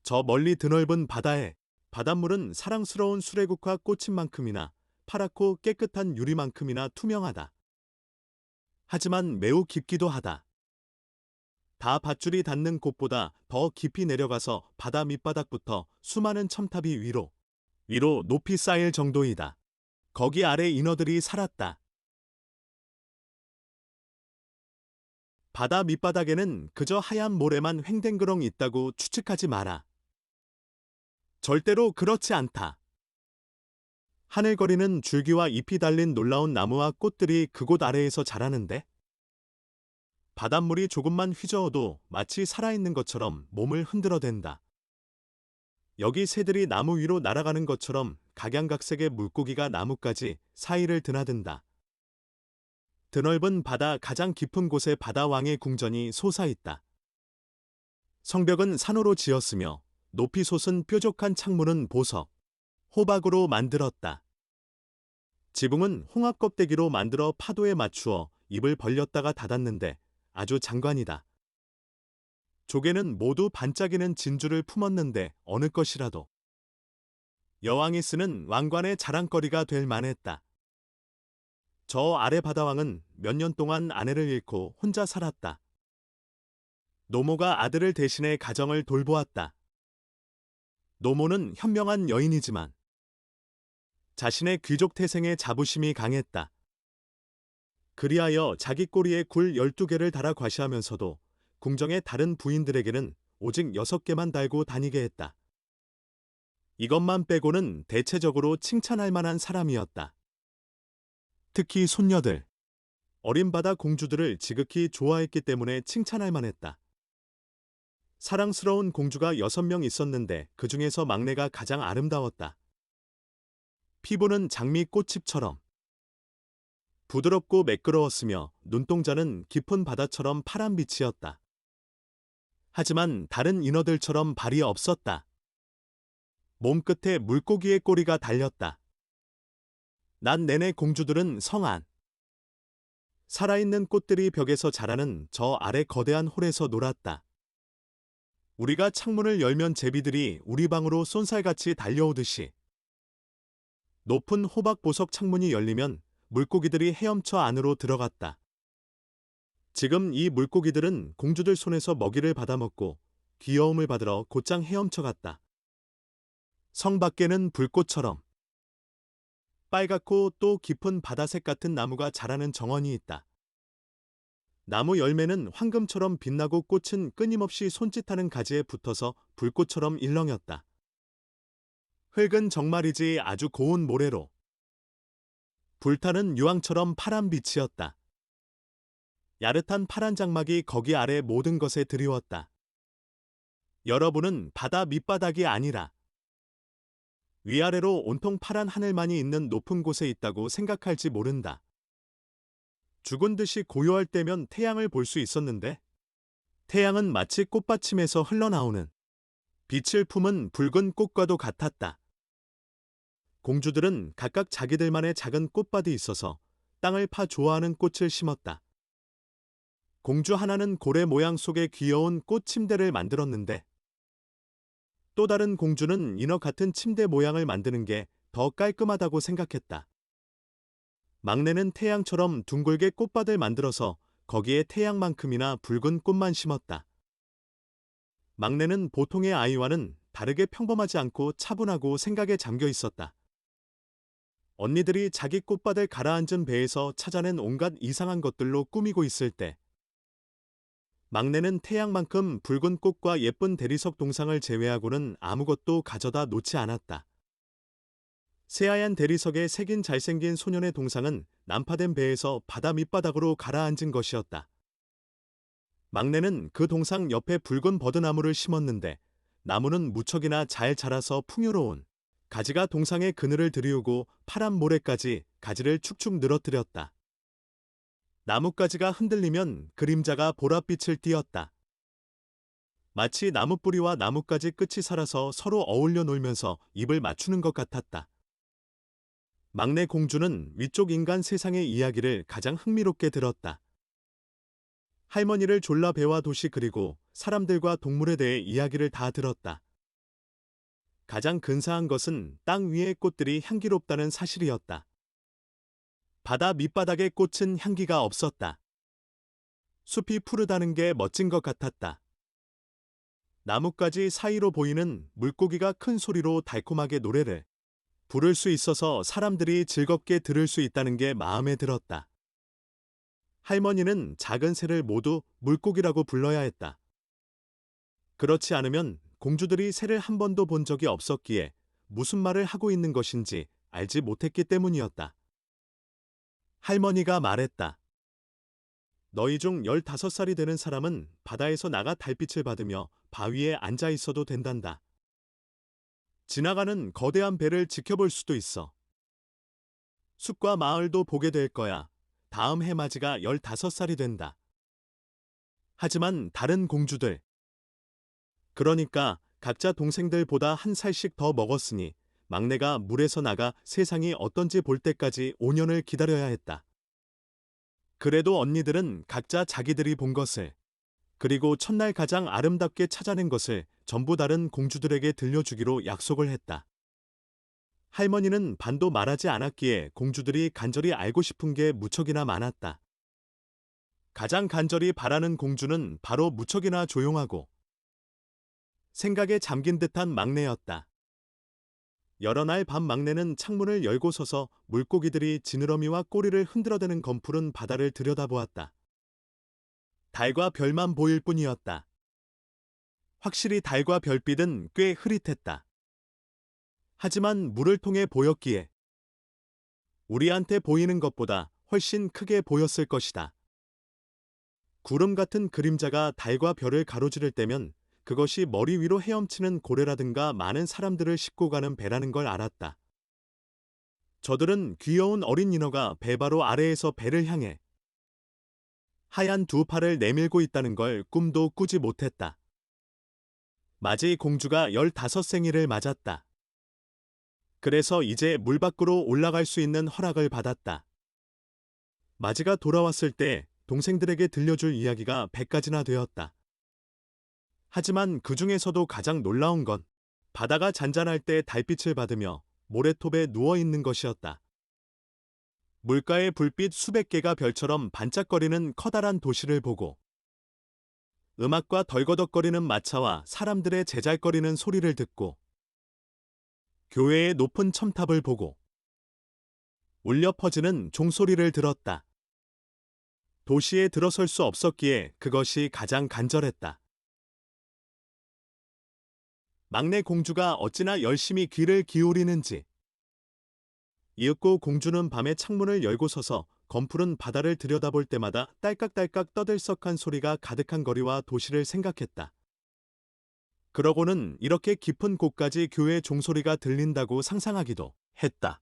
저 멀리 드넓은 바다에 바닷물은 사랑스러운 수레국화 꽃인 만큼이나 파랗고 깨끗한 유리만큼이나 투명하다. 하지만 매우 깊기도 하다. 다 밧줄이 닿는 곳보다 더 깊이 내려가서 바다 밑바닥부터 수많은 첨탑이 위로 높이 쌓일 정도이다. 거기 아래 인어들이 살았다. 바다 밑바닥에는 그저 하얀 모래만 횡댕그렁 있다고 추측하지 마라. 절대로 그렇지 않다. 하늘거리는 줄기와 잎이 달린 놀라운 나무와 꽃들이 그곳 아래에서 자라는데 바닷물이 조금만 휘저어도 마치 살아있는 것처럼 몸을 흔들어댄다. 여기 새들이 나무 위로 날아가는 것처럼 각양각색의 물고기가 나무까지 사이를 드나든다. 드넓은 바다 가장 깊은 곳에 바다왕의 궁전이 솟아있다. 성벽은 산호로 지었으며 높이 솟은 뾰족한 창문은 보석, 호박으로 만들었다. 지붕은 홍합 껍데기로 만들어 파도에 맞추어 입을 벌렸다가 닫았는데 아주 장관이다. 조개는 모두 반짝이는 진주를 품었는데 어느 것이라도 여왕이 쓰는 왕관의 자랑거리가 될 만했다. 저 아래 바다왕은 몇 년 동안 아내를 잃고 혼자 살았다. 노모가 아들을 대신해 가정을 돌보았다. 노모는 현명한 여인이지만 자신의 귀족 태생에 자부심이 강했다. 그리하여 자기 꼬리에 굴 12개를 달아 과시하면서도 궁정의 다른 부인들에게는 오직 6개만 달고 다니게 했다. 이것만 빼고는 대체적으로 칭찬할 만한 사람이었다. 특히 손녀들, 어린 바다 공주들을 지극히 좋아했기 때문에 칭찬할 만했다. 사랑스러운 공주가 6명 있었는데 그 중에서 막내가 가장 아름다웠다. 피부는 장미 꽃잎처럼 부드럽고 매끄러웠으며 눈동자는 깊은 바다처럼 파란빛이었다. 하지만 다른 인어들처럼 발이 없었다. 몸끝에 물고기의 꼬리가 달렸다. 낮 내내 공주들은 성안, 살아있는 꽃들이 벽에서 자라는 저 아래 거대한 홀에서 놀았다. 우리가 창문을 열면 제비들이 우리 방으로 쏜살같이 달려오듯이 높은 호박 보석 창문이 열리면 물고기들이 헤엄쳐 안으로 들어갔다. 지금 이 물고기들은 공주들 손에서 먹이를 받아먹고 귀여움을 받으러 곧장 헤엄쳐 갔다. 성 밖에는 불꽃처럼 빨갛고 또 깊은 바다색 같은 나무가 자라는 정원이 있다. 나무 열매는 황금처럼 빛나고 꽃은 끊임없이 손짓하는 가지에 붙어서 불꽃처럼 일렁였다. 흙은 정말이지 아주 고운 모래로 불타는 유황처럼 파란 빛이었다. 야릇한 파란 장막이 거기 아래 모든 것에 드리웠다. 여러분은 바다 밑바닥이 아니라 위아래로 온통 파란 하늘만이 있는 높은 곳에 있다고 생각할지 모른다. 죽은 듯이 고요할 때면 태양을 볼 수 있었는데 태양은 마치 꽃받침에서 흘러나오는 빛을 품은 붉은 꽃과도 같았다. 공주들은 각각 자기들만의 작은 꽃밭이 있어서 땅을 파 좋아하는 꽃을 심었다. 공주 하나는 고래 모양 속의 귀여운 꽃 침대를 만들었는데 또 다른 공주는 인어 같은 침대 모양을 만드는 게 더 깔끔하다고 생각했다. 막내는 태양처럼 둥글게 꽃밭을 만들어서 거기에 태양만큼이나 붉은 꽃만 심었다. 막내는 보통의 아이와는 다르게 평범하지 않고 차분하고 생각에 잠겨 있었다. 언니들이 자기 꽃밭을 가라앉은 배에서 찾아낸 온갖 이상한 것들로 꾸미고 있을 때 막내는 태양만큼 붉은 꽃과 예쁜 대리석 동상을 제외하고는 아무것도 가져다 놓지 않았다. 새하얀 대리석에 새긴 잘생긴 소년의 동상은 난파된 배에서 바다 밑바닥으로 가라앉은 것이었다. 막내는 그 동상 옆에 붉은 버드나무를 심었는데 나무는 무척이나 잘 자라서 풍요로운 가지가 동상의 그늘을 들이우고 파란 모래까지 가지를 축축 늘어뜨렸다. 나뭇가지가 흔들리면 그림자가 보랏빛을 띠었다. 마치 나무뿌리와 나뭇가지 끝이 살아서 서로 어울려 놀면서 입을 맞추는 것 같았다. 막내 공주는 위쪽 인간 세상의 이야기를 가장 흥미롭게 들었다. 할머니를 졸라 배와 도시 그리고 사람들과 동물에 대해 이야기를 다 들었다. 가장 근사한 것은 땅 위의 꽃들이 향기롭다는 사실이었다. 바다 밑바닥의 꽃은 향기가 없었다. 숲이 푸르다는 게 멋진 것 같았다. 나뭇가지 사이로 보이는 물고기가 큰 소리로 달콤하게 노래를 부를 수 있어서 사람들이 즐겁게 들을 수 있다는 게 마음에 들었다. 할머니는 작은 새를 모두 물고기라고 불러야 했다. 그렇지 않으면 공주들이 새를 한 번도 본 적이 없었기에 무슨 말을 하고 있는 것인지 알지 못했기 때문이었다. 할머니가 말했다. 너희 중 15살이 되는 사람은 바다에서 나가 달빛을 받으며 바위에 앉아 있어도 된단다. 지나가는 거대한 배를 지켜볼 수도 있어. 숲과 마을도 보게 될 거야. 다음 해맞이가 15살이 된다. 하지만 다른 공주들, 그러니까 각자 동생들보다 한 살씩 더 먹었으니 막내가 물에서 나가 세상이 어떤지 볼 때까지 5년을 기다려야 했다. 그래도 언니들은 각자 자기들이 본 것을, 그리고 첫날 가장 아름답게 찾아낸 것을 전부 다른 공주들에게 들려주기로 약속을 했다. 할머니는 반도 말하지 않았기에 공주들이 간절히 알고 싶은 게 무척이나 많았다. 가장 간절히 바라는 공주는 바로 무척이나 조용하고 생각에 잠긴 듯한 막내였다. 여러 날 밤 막내는 창문을 열고 서서 물고기들이 지느러미와 꼬리를 흔들어대는 검푸른 바다를 들여다보았다. 달과 별만 보일 뿐이었다. 확실히 달과 별빛은 꽤 흐릿했다. 하지만 물을 통해 보였기에 우리한테 보이는 것보다 훨씬 크게 보였을 것이다. 구름 같은 그림자가 달과 별을 가로지를 때면 그것이 머리 위로 헤엄치는 고래라든가 많은 사람들을 싣고 가는 배라는 걸 알았다. 저들은 귀여운 어린 인어가 배 바로 아래에서 배를 향해 하얀 두 팔을 내밀고 있다는 걸 꿈도 꾸지 못했다. 마지 공주가 15생일을 맞았다. 그래서 이제 물 밖으로 올라갈 수 있는 허락을 받았다. 마지가 돌아왔을 때 동생들에게 들려줄 이야기가 100가지나 되었다. 하지만 그 중에서도 가장 놀라운 건 바다가 잔잔할 때 달빛을 받으며 모래톱에 누워있는 것이었다. 물가의 불빛 수백 개가 별처럼 반짝거리는 커다란 도시를 보고 음악과 덜거덕거리는 마차와 사람들의 제잘거리는 소리를 듣고 교회의 높은 첨탑을 보고 울려 퍼지는 종소리를 들었다. 도시에 들어설 수 없었기에 그것이 가장 간절했다. 막내 공주가 어찌나 열심히 귀를 기울이는지. 이윽고 공주는 밤에 창문을 열고 서서 검푸른 바다를 들여다볼 때마다 딸깍딸깍 떠들썩한 소리가 가득한 거리와 도시를 생각했다. 그러고는 이렇게 깊은 곳까지 교회 종소리가 들린다고 상상하기도 했다.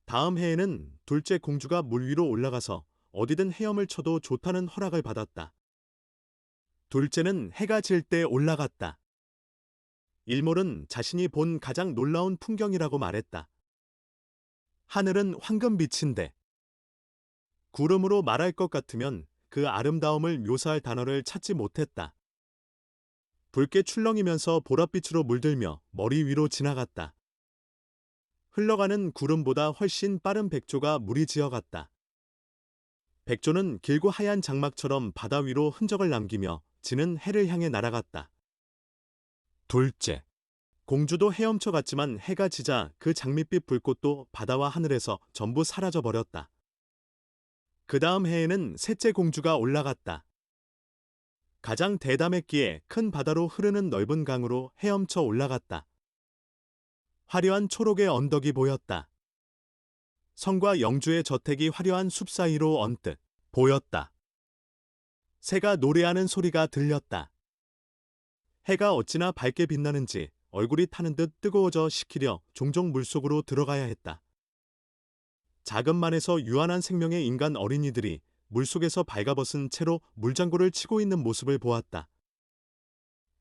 다음 해에는 둘째 공주가 물 위로 올라가서 어디든 헤엄을 쳐도 좋다는 허락을 받았다. 둘째는 해가 질 때 올라갔다. 일몰은 자신이 본 가장 놀라운 풍경이라고 말했다. 하늘은 황금빛인데 구름으로 말할 것 같으면 그 아름다움을 묘사할 단어를 찾지 못했다. 붉게 출렁이면서 보랏빛으로 물들며 머리 위로 지나갔다. 흘러가는 구름보다 훨씬 빠른 백조가 물이 지어갔다. 백조는 길고 하얀 장막처럼 바다 위로 흔적을 남기며 지는 해를 향해 날아갔다. 둘째, 공주도 헤엄쳐 갔지만 해가 지자 그 장밋빛 불꽃도 바다와 하늘에서 전부 사라져 버렸다. 그 다음 해에는 셋째 공주가 올라갔다. 가장 대담했기에 큰 바다로 흐르는 넓은 강으로 헤엄쳐 올라갔다. 화려한 초록의 언덕이 보였다. 성과 영주의 저택이 화려한 숲 사이로 언뜻 보였다. 새가 노래하는 소리가 들렸다. 해가 어찌나 밝게 빛나는지 얼굴이 타는 듯 뜨거워져 식히려 종종 물속으로 들어가야 했다. 작은만에서 유한한 생명의 인간 어린이들이 물속에서 발가벗은 채로 물장구를 치고 있는 모습을 보았다.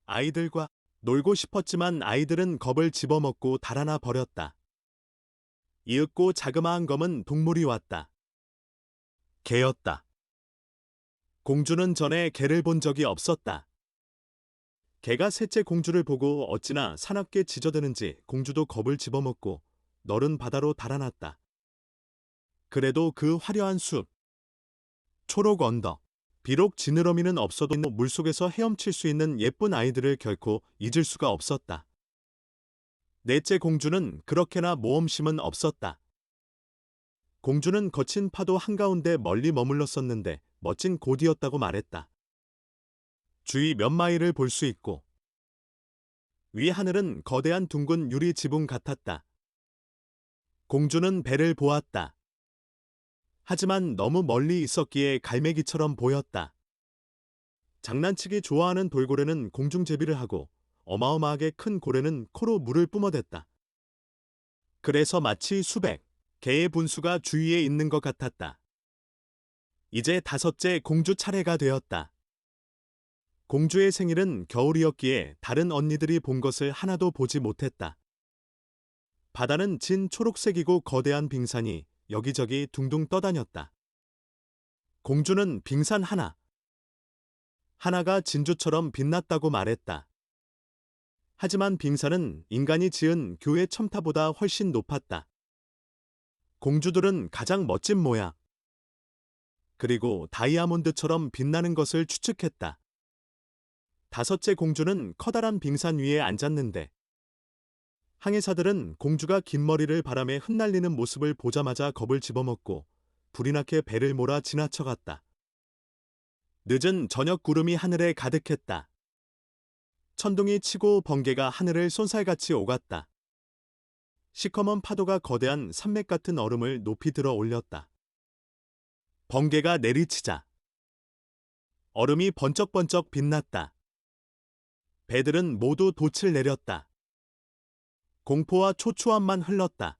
아이들과 놀고 싶었지만 아이들은 겁을 집어먹고 달아나 버렸다. 이윽고 자그마한 검은 동물이 왔다. 개였다. 공주는 전에 개를 본 적이 없었다. 개가 셋째 공주를 보고 어찌나 사납게 짖어대는지 공주도 겁을 집어먹고 너른 바다로 달아났다. 그래도 그 화려한 숲, 초록 언덕, 비록 지느러미는 없어도 물속에서 헤엄칠 수 있는 예쁜 아이들을 결코 잊을 수가 없었다. 넷째 공주는 그렇게나 모험심은 없었다. 공주는 거친 파도 한가운데 멀리 머물렀었는데 멋진 곳이었다고 말했다. 주위 몇 마일을 볼 수 있고 위 하늘은 거대한 둥근 유리 지붕 같았다. 공주는 배를 보았다. 하지만 너무 멀리 있었기에 갈매기처럼 보였다. 장난치기 좋아하는 돌고래는 공중제비를 하고 어마어마하게 큰 고래는 코로 물을 뿜어댔다. 그래서 마치 수백 개의 분수가 주위에 있는 것 같았다. 이제 다섯째 공주 차례가 되었다. 공주의 생일은 겨울이었기에 다른 언니들이 본 것을 하나도 보지 못했다. 바다는 진 초록색이고 거대한 빙산이 여기저기 둥둥 떠다녔다. 공주는 빙산 하나가 진주처럼 빛났다고 말했다. 하지만 빙산은 인간이 지은 교회 첨탑보다 훨씬 높았다. 공주들은 가장 멋진 모양, 그리고 다이아몬드처럼 빛나는 것을 추측했다. 다섯째 공주는 커다란 빙산 위에 앉았는데 항해사들은 공주가 긴 머리를 바람에 흩날리는 모습을 보자마자 겁을 집어먹고 불이 나게 배를 몰아 지나쳐갔다. 늦은 저녁 구름이 하늘에 가득했다. 천둥이 치고 번개가 하늘을 쏜살같이 오갔다. 시커먼 파도가 거대한 산맥 같은 얼음을 높이 들어 올렸다. 번개가 내리치자 얼음이 번쩍번쩍 빛났다. 배들은 모두 돛을 내렸다. 공포와 초조함만 흘렀다.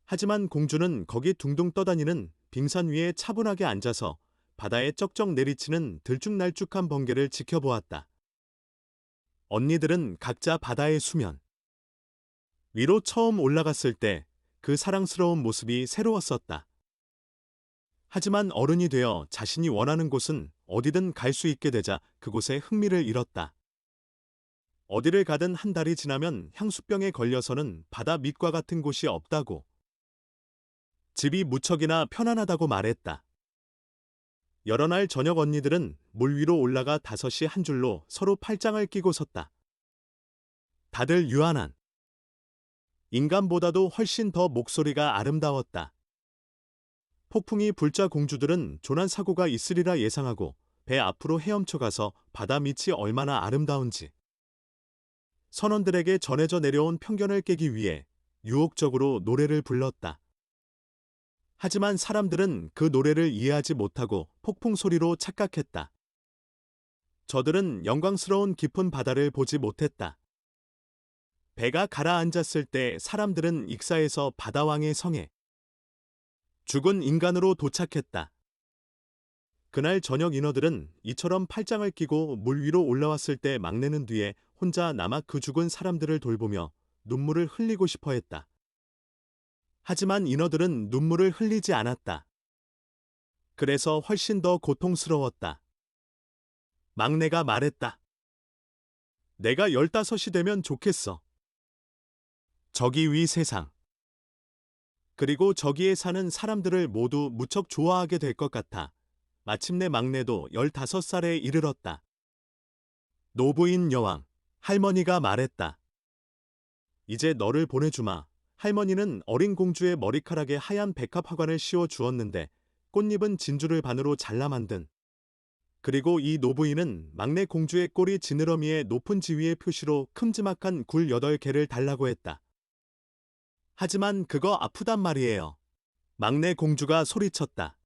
하지만 공주는 거기 둥둥 떠다니는 빙산 위에 차분하게 앉아서 바다에 쩍쩍 내리치는 들쭉날쭉한 번개를 지켜보았다. 언니들은 각자 바다의 수면 위로 처음 올라갔을 때 그 사랑스러운 모습이 새로웠었다. 하지만 어른이 되어 자신이 원하는 곳은 어디든 갈 수 있게 되자 그곳에 흥미를 잃었다. 어디를 가든 한 달이 지나면 향수병에 걸려서는 바다 밑과 같은 곳이 없다고. 집이 무척이나 편안하다고 말했다. 여러 날 저녁 언니들은 물 위로 올라가 다섯이 한 줄로 서로 팔짱을 끼고 섰다. 다들 유한한 인간보다도 훨씬 더 목소리가 아름다웠다. 폭풍이 불자 공주들은 조난사고가 있으리라 예상하고 배 앞으로 헤엄쳐 가서 바다 밑이 얼마나 아름다운지 선원들에게 전해져 내려온 편견을 깨기 위해 유혹적으로 노래를 불렀다. 하지만 사람들은 그 노래를 이해하지 못하고 폭풍 소리로 착각했다. 저들은 영광스러운 깊은 바다를 보지 못했다. 배가 가라앉았을 때 사람들은 익사에서 바다왕의 성에 죽은 인간으로 도착했다. 그날 저녁 인어들은 이처럼 팔짱을 끼고 물 위로 올라왔을 때 막내는 뒤에 혼자 남아 그 죽은 사람들을 돌보며 눈물을 흘리고 싶어 했다. 하지만 인어들은 눈물을 흘리지 않았다. 그래서 훨씬 더 고통스러웠다. 막내가 말했다. 내가 15이 되면 좋겠어. 저기 위 세상. 그리고 저기에 사는 사람들을 모두 무척 좋아하게 될 것 같아. 마침내 막내도 15살에 이르렀다. 노부인 여왕, 할머니가 말했다. 이제 너를 보내주마. 할머니는 어린 공주의 머리카락에 하얀 백합 화관을 씌워 주었는데 꽃잎은 진주를 반으로 잘라 만든. 그리고 이 노부인은 막내 공주의 꼬리 지느러미에 높은 지위의 표시로 큼지막한 굴 8개를 달라고 했다. 하지만 그거 아프단 말이에요. 막내 공주가 소리쳤다.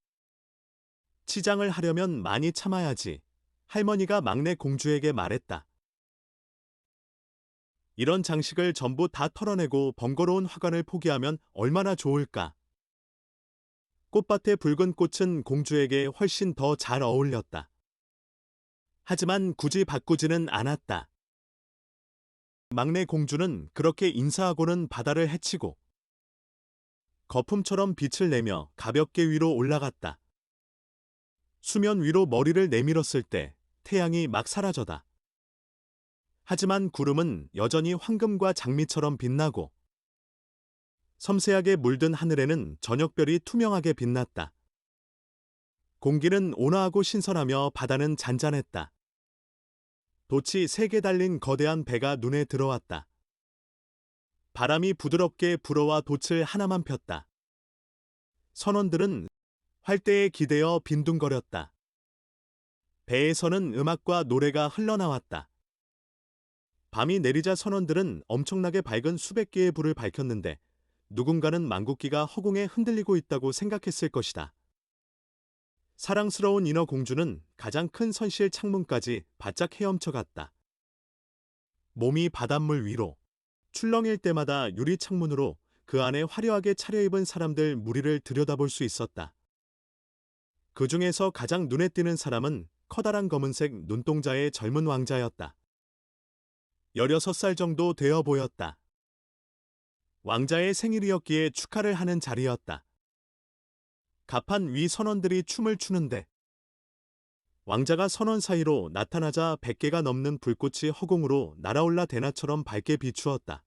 치장을 하려면 많이 참아야지. 할머니가 막내 공주에게 말했다. 이런 장식을 전부 다 털어내고 번거로운 화관을 포기하면 얼마나 좋을까. 꽃밭의 붉은 꽃은 공주에게 훨씬 더 잘 어울렸다. 하지만 굳이 바꾸지는 않았다. 막내 공주는 그렇게 인사하고는 바다를 헤치고 거품처럼 빛을 내며 가볍게 위로 올라갔다. 수면 위로 머리를 내밀었을 때 태양이 막 사라져다. 하지만 구름은 여전히 황금과 장미처럼 빛나고 섬세하게 물든 하늘에는 저녁별이 투명하게 빛났다. 공기는 온화하고 신선하며 바다는 잔잔했다. 돛이 3개 달린 거대한 배가 눈에 들어왔다. 바람이 부드럽게 불어와 돛을 하나만 폈다. 선원들은 활대에 기대어 빈둥거렸다. 배에서는 음악과 노래가 흘러나왔다. 밤이 내리자 선원들은 엄청나게 밝은 수백 개의 불을 밝혔는데 누군가는 망국기가 허공에 흔들리고 있다고 생각했을 것이다. 사랑스러운 인어공주는 가장 큰 선실 창문까지 바짝 헤엄쳐 갔다. 몸이 바닷물 위로 출렁일 때마다 유리 창문으로 그 안에 화려하게 차려입은 사람들 무리를 들여다볼 수 있었다. 그 중에서 가장 눈에 띄는 사람은 커다란 검은색 눈동자의 젊은 왕자였다. 16살 정도 되어 보였다. 왕자의 생일이었기에 축하를 하는 자리였다. 갑판 위 선원들이 춤을 추는데 왕자가 선원 사이로 나타나자 100개가 넘는 불꽃이 허공으로 날아올라 대낮처럼 밝게 비추었다.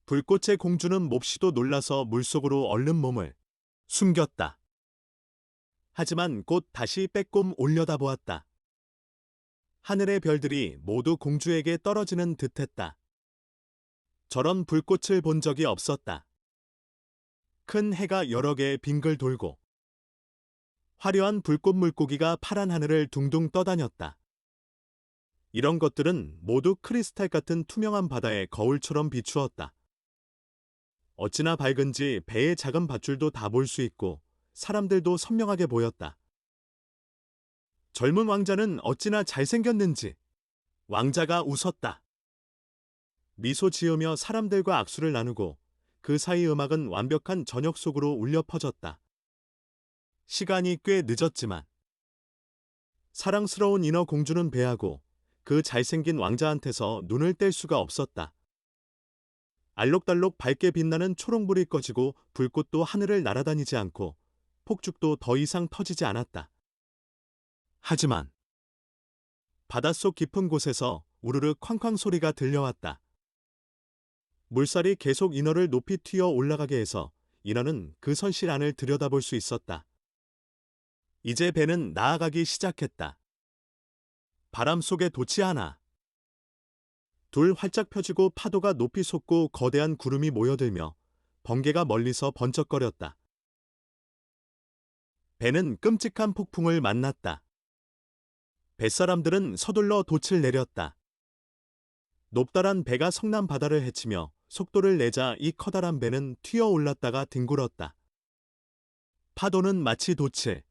불꽃의 공주는 몹시도 놀라서 물속으로 얼른 몸을 숨겼다. 하지만 곧 다시 빼꼼 올려다보았다. 하늘의 별들이 모두 공주에게 떨어지는 듯했다. 저런 불꽃을 본 적이 없었다. 큰 해가 여러 개 빙글 돌고 화려한 불꽃 물고기가 파란 하늘을 둥둥 떠다녔다. 이런 것들은 모두 크리스탈 같은 투명한 바다의 거울처럼 비추었다. 어찌나 밝은지 배의 작은 밧줄도 다 볼 수 있고 사람들도 선명하게 보였다. 젊은 왕자는 어찌나 잘생겼는지 왕자가 웃었다. 미소 지으며 사람들과 악수를 나누고 그 사이 음악은 완벽한 저녁 속으로 울려 퍼졌다. 시간이 꽤 늦었지만 사랑스러운 인어 공주는 배하고 그 잘생긴 왕자한테서 눈을 뗄 수가 없었다. 알록달록 밝게 빛나는 초롱불이 꺼지고 불꽃도 하늘을 날아다니지 않고 폭죽도 더 이상 터지지 않았다. 하지만 바닷속 깊은 곳에서 우르르 쾅쾅 소리가 들려왔다. 물살이 계속 인어를 높이 튀어 올라가게 해서 인어는 그 선실 안을 들여다볼 수 있었다. 이제 배는 나아가기 시작했다. 바람 속에 돛이 하나, 둘 활짝 펴지고 파도가 높이 솟고 거대한 구름이 모여들며 번개가 멀리서 번쩍거렸다. 배는 끔찍한 폭풍을 만났다. 뱃사람들은 서둘러 돛을 내렸다. 높다란 배가 성난 바다를 헤치며 속도를 내자 이 커다란 배는 튀어 올랐다가 뒹굴었다. 파도는 마치 돛을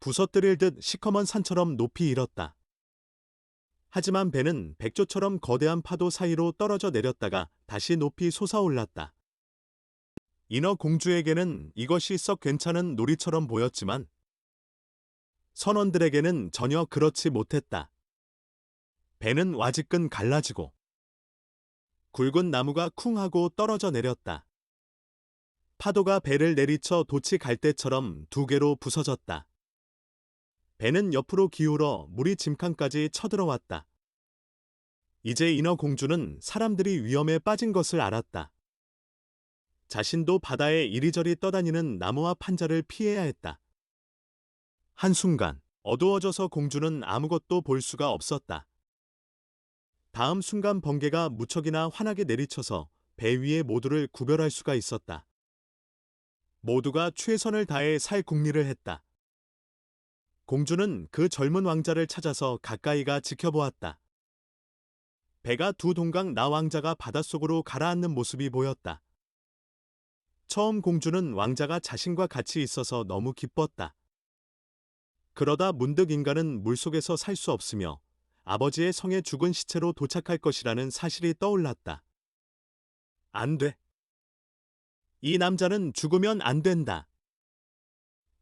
부서뜨릴 듯 시커먼 산처럼 높이 일었다. 하지만 배는 백조처럼 거대한 파도 사이로 떨어져 내렸다가 다시 높이 솟아올랐다. 인어 공주에게는 이것이 썩 괜찮은 놀이처럼 보였지만 선원들에게는 전혀 그렇지 못했다. 배는 와지끈 갈라지고 굵은 나무가 쿵 하고 떨어져 내렸다. 파도가 배를 내리쳐 돛이 갈대처럼 두 개로 부서졌다. 배는 옆으로 기울어 물이 짐칸까지 쳐들어왔다. 이제 인어 공주는 사람들이 위험에 빠진 것을 알았다. 자신도 바다에 이리저리 떠다니는 나무와 판자를 피해야 했다. 한순간 어두워져서 공주는 아무것도 볼 수가 없었다. 다음 순간 번개가 무척이나 환하게 내리쳐서 배 위의 모두를 구별할 수가 있었다. 모두가 최선을 다해 살 궁리를 했다. 공주는 그 젊은 왕자를 찾아서 가까이가 지켜보았다. 배가 두 동강 나왕자가 바닷속으로 가라앉는 모습이 보였다. 처음 공주는 왕자가 자신과 같이 있어서 너무 기뻤다. 그러다 문득 인간은 물속에서 살 수 없으며 아버지의 성에 죽은 시체로 도착할 것이라는 사실이 떠올랐다. 안 돼. 이 남자는 죽으면 안 된다.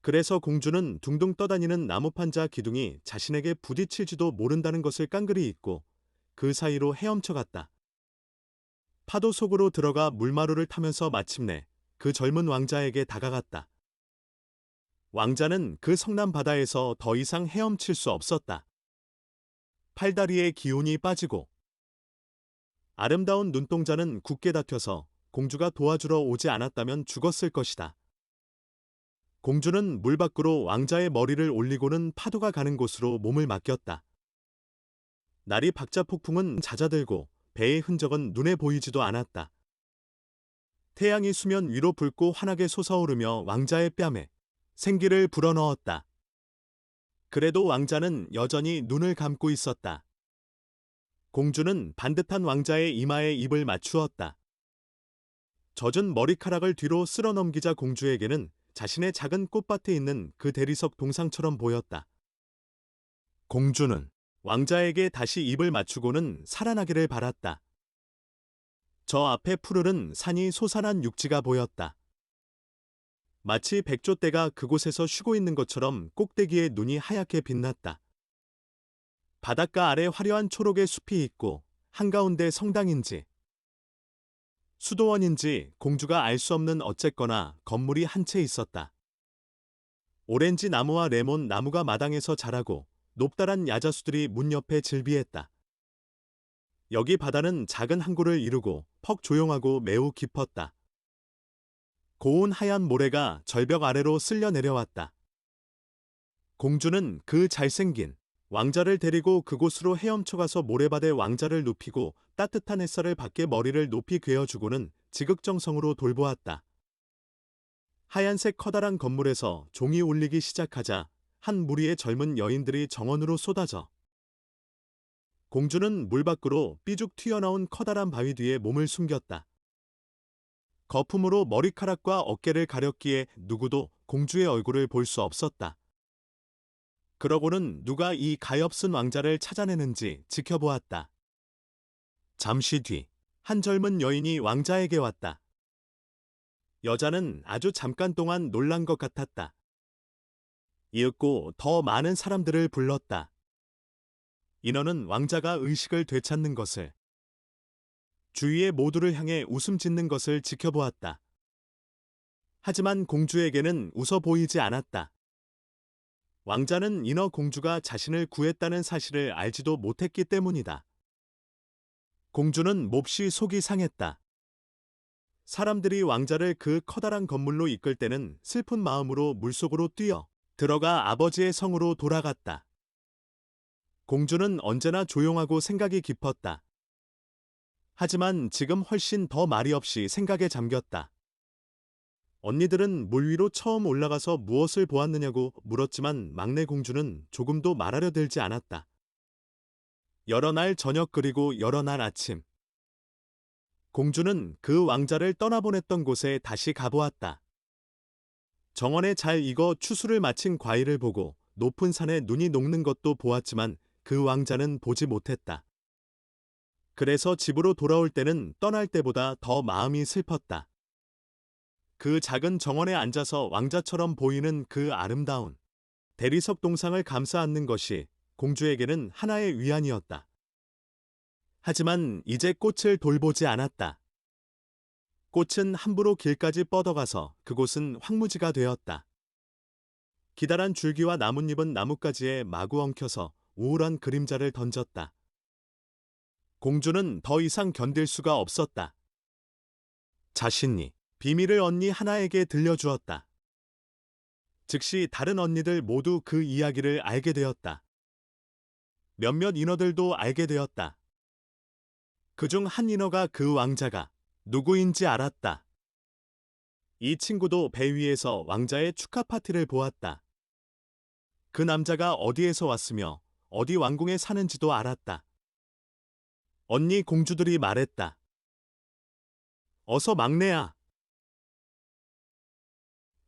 그래서 공주는 둥둥 떠다니는 나무판자 기둥이 자신에게 부딪힐지도 모른다는 것을 깡그리 잊고 그 사이로 헤엄쳐 갔다. 파도 속으로 들어가 물마루를 타면서 마침내 그 젊은 왕자에게 다가갔다. 왕자는 그 성난 바다에서 더 이상 헤엄칠 수 없었다. 팔다리의 기운이 빠지고 아름다운 눈동자는 굳게 닫혀서 공주가 도와주러 오지 않았다면 죽었을 것이다. 공주는 물 밖으로 왕자의 머리를 올리고는 파도가 가는 곳으로 몸을 맡겼다. 날이 박자 폭풍은 잦아들고 배의 흔적은 눈에 보이지도 않았다. 태양이 수면 위로 붉고 환하게 솟아오르며 왕자의 뺨에 생기를 불어넣었다. 그래도 왕자는 여전히 눈을 감고 있었다. 공주는 반듯한 왕자의 이마에 입을 맞추었다. 젖은 머리카락을 뒤로 쓸어 넘기자 공주에게는 자신의 작은 꽃밭에 있는 그 대리석 동상처럼 보였다. 공주는 왕자에게 다시 입을 맞추고는 살아나기를 바랐다. 저 앞에 푸르른 산이 솟아난 육지가 보였다. 마치 백조떼가 그곳에서 쉬고 있는 것처럼 꼭대기에 눈이 하얗게 빛났다. 바닷가 아래 화려한 초록의 숲이 있고 한가운데 성당인지 수도원인지 공주가 알 수 없는 어쨌거나 건물이 한 채 있었다. 오렌지 나무와 레몬 나무가 마당에서 자라고 높다란 야자수들이 문 옆에 즐비했다. 여기 바다는 작은 항구를 이루고 퍽 조용하고 매우 깊었다. 고운 하얀 모래가 절벽 아래로 쓸려 내려왔다. 공주는 그 잘생긴 왕자를 데리고 그곳으로 헤엄쳐가서 모래바다에 왕자를 눕히고 따뜻한 햇살을 받게 머리를 높이 괴어주고는 지극정성으로 돌보았다. 하얀색 커다란 건물에서 종이 울리기 시작하자 한 무리의 젊은 여인들이 정원으로 쏟아져 공주는 물 밖으로 삐죽 튀어나온 커다란 바위 뒤에 몸을 숨겼다. 거품으로 머리카락과 어깨를 가렸기에 누구도 공주의 얼굴을 볼 수 없었다. 그러고는 누가 이 가엾은 왕자를 찾아내는지 지켜보았다. 잠시 뒤, 한 젊은 여인이 왕자에게 왔다. 여자는 아주 잠깐 동안 놀란 것 같았다. 이윽고 더 많은 사람들을 불렀다. 인어는 왕자가 의식을 되찾는 것을, 주위의 모두를 향해 웃음 짓는 것을 지켜보았다. 하지만 공주에게는 웃어 보이지 않았다. 왕자는 인어 공주가 자신을 구했다는 사실을 알지도 못했기 때문이다. 공주는 몹시 속이 상했다. 사람들이 왕자를 그 커다란 건물로 이끌 때는 슬픈 마음으로 물속으로 뛰어 들어가 아버지의 성으로 돌아갔다. 공주는 언제나 조용하고 생각이 깊었다. 하지만 지금 훨씬 더 말이 없이 생각에 잠겼다. 언니들은 물 위로 처음 올라가서 무엇을 보았느냐고 물었지만 막내 공주는 조금도 말하려 들지 않았다. 여러 날 저녁 그리고 여러 날 아침. 공주는 그 왕자를 떠나보냈던 곳에 다시 가보았다. 정원에 잘 익어 추수를 마친 과일을 보고 높은 산에 눈이 녹는 것도 보았지만 그 왕자는 보지 못했다. 그래서 집으로 돌아올 때는 떠날 때보다 더 마음이 슬펐다. 그 작은 정원에 앉아서 왕자처럼 보이는 그 아름다운 대리석 동상을 감싸 안는 것이 공주에게는 하나의 위안이었다. 하지만 이제 꽃을 돌보지 않았다. 꽃은 함부로 길까지 뻗어가서 그곳은 황무지가 되었다. 기다란 줄기와 나뭇잎은 나뭇가지에 마구 엉켜서 우울한 그림자를 던졌다. 공주는 더 이상 견딜 수가 없었다. 자신이 비밀을 언니 하나에게 들려주었다. 즉시 다른 언니들 모두 그 이야기를 알게 되었다. 몇몇 인어들도 알게 되었다. 그중 한 인어가 그 왕자가 누구인지 알았다. 이 친구도 배 위에서 왕자의 축하 파티를 보았다. 그 남자가 어디에서 왔으며 어디 왕궁에 사는지도 알았다. 언니 공주들이 말했다. 어서 막내야.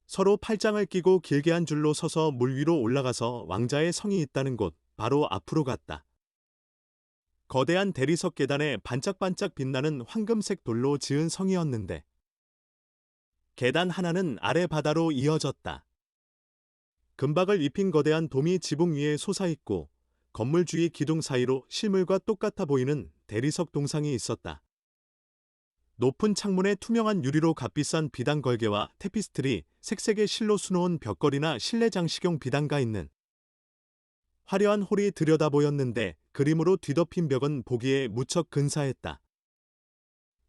서로 팔짱을 끼고 길게 한 줄로 서서 물 위로 올라가서 왕자의 성이 있다는 곳 바로 앞으로 갔다. 거대한 대리석 계단에 반짝반짝 빛나는 황금색 돌로 지은 성이었는데 계단 하나는 아래 바다로 이어졌다. 금박을 입힌 거대한 돔이 지붕 위에 솟아있고 건물 주위 기둥 사이로 실물과 똑같아 보이는 대리석 동상이 있었다. 높은 창문에 투명한 유리로 값비싼 비단 걸개와 테피스트리, 색색의 실로 수놓은 벽걸이나 실내 장식용 비단가 있는 화려한 홀이 들여다 보였는데 그림으로 뒤덮인 벽은 보기에 무척 근사했다.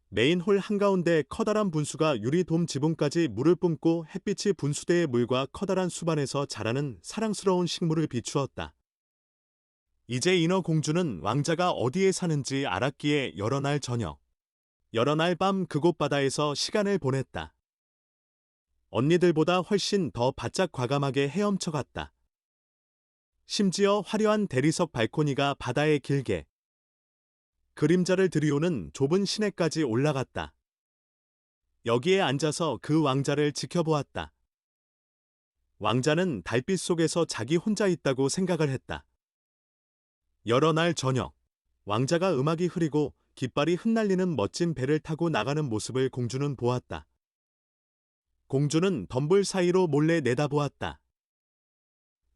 메인 홀 한가운데 커다란 분수가 유리돔 지붕까지 물을 뿜고 햇빛이 분수대의 물과 커다란 수반에서 자라는 사랑스러운 식물을 비추었다. 이제 인어공주는 왕자가 어디에 사는지 알았기에 여러 날 저녁, 여러 날 밤 그곳 바다에서 시간을 보냈다. 언니들보다 훨씬 더 바짝 과감하게 헤엄쳐 갔다. 심지어 화려한 대리석 발코니가 바다에 길게 그림자를 들이오는 좁은 시내까지 올라갔다. 여기에 앉아서 그 왕자를 지켜보았다. 왕자는 달빛 속에서 자기 혼자 있다고 생각을 했다. 여러 날 저녁, 왕자가 음악이 흐리고 깃발이 흩날리는 멋진 배를 타고 나가는 모습을 공주는 보았다. 공주는 덤불 사이로 몰래 내다보았다.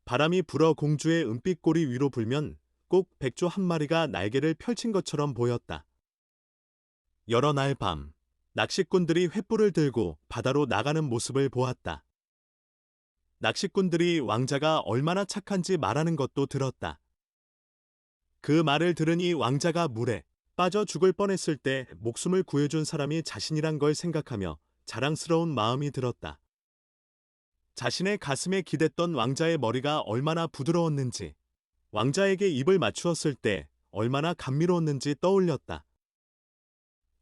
바람이 불어 공주의 은빛 꼬리 위로 불면 꼭 백조 한 마리가 날개를 펼친 것처럼 보였다. 여러 날 밤, 낚시꾼들이 횃불을 들고 바다로 나가는 모습을 보았다. 낚시꾼들이 왕자가 얼마나 착한지 말하는 것도 들었다. 그 말을 들으니 왕자가 물에 빠져 죽을 뻔했을 때 목숨을 구해준 사람이 자신이란 걸 생각하며 자랑스러운 마음이 들었다. 자신의 가슴에 기댔던 왕자의 머리가 얼마나 부드러웠는지, 왕자에게 입을 맞추었을 때 얼마나 감미로웠는지 떠올렸다.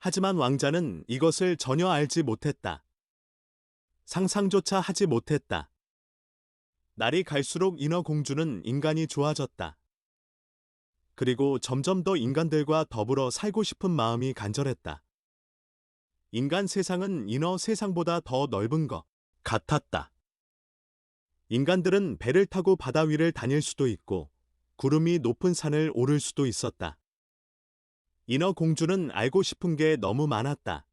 하지만 왕자는 이것을 전혀 알지 못했다. 상상조차 하지 못했다. 날이 갈수록 인어공주는 인간이 좋아졌다. 그리고 점점 더 인간들과 더불어 살고 싶은 마음이 간절했다. 인간 세상은 인어 세상보다 더 넓은 것 같았다. 인간들은 배를 타고 바다 위를 다닐 수도 있고 구름이 높은 산을 오를 수도 있었다. 인어 공주는 알고 싶은 게 너무 많았다.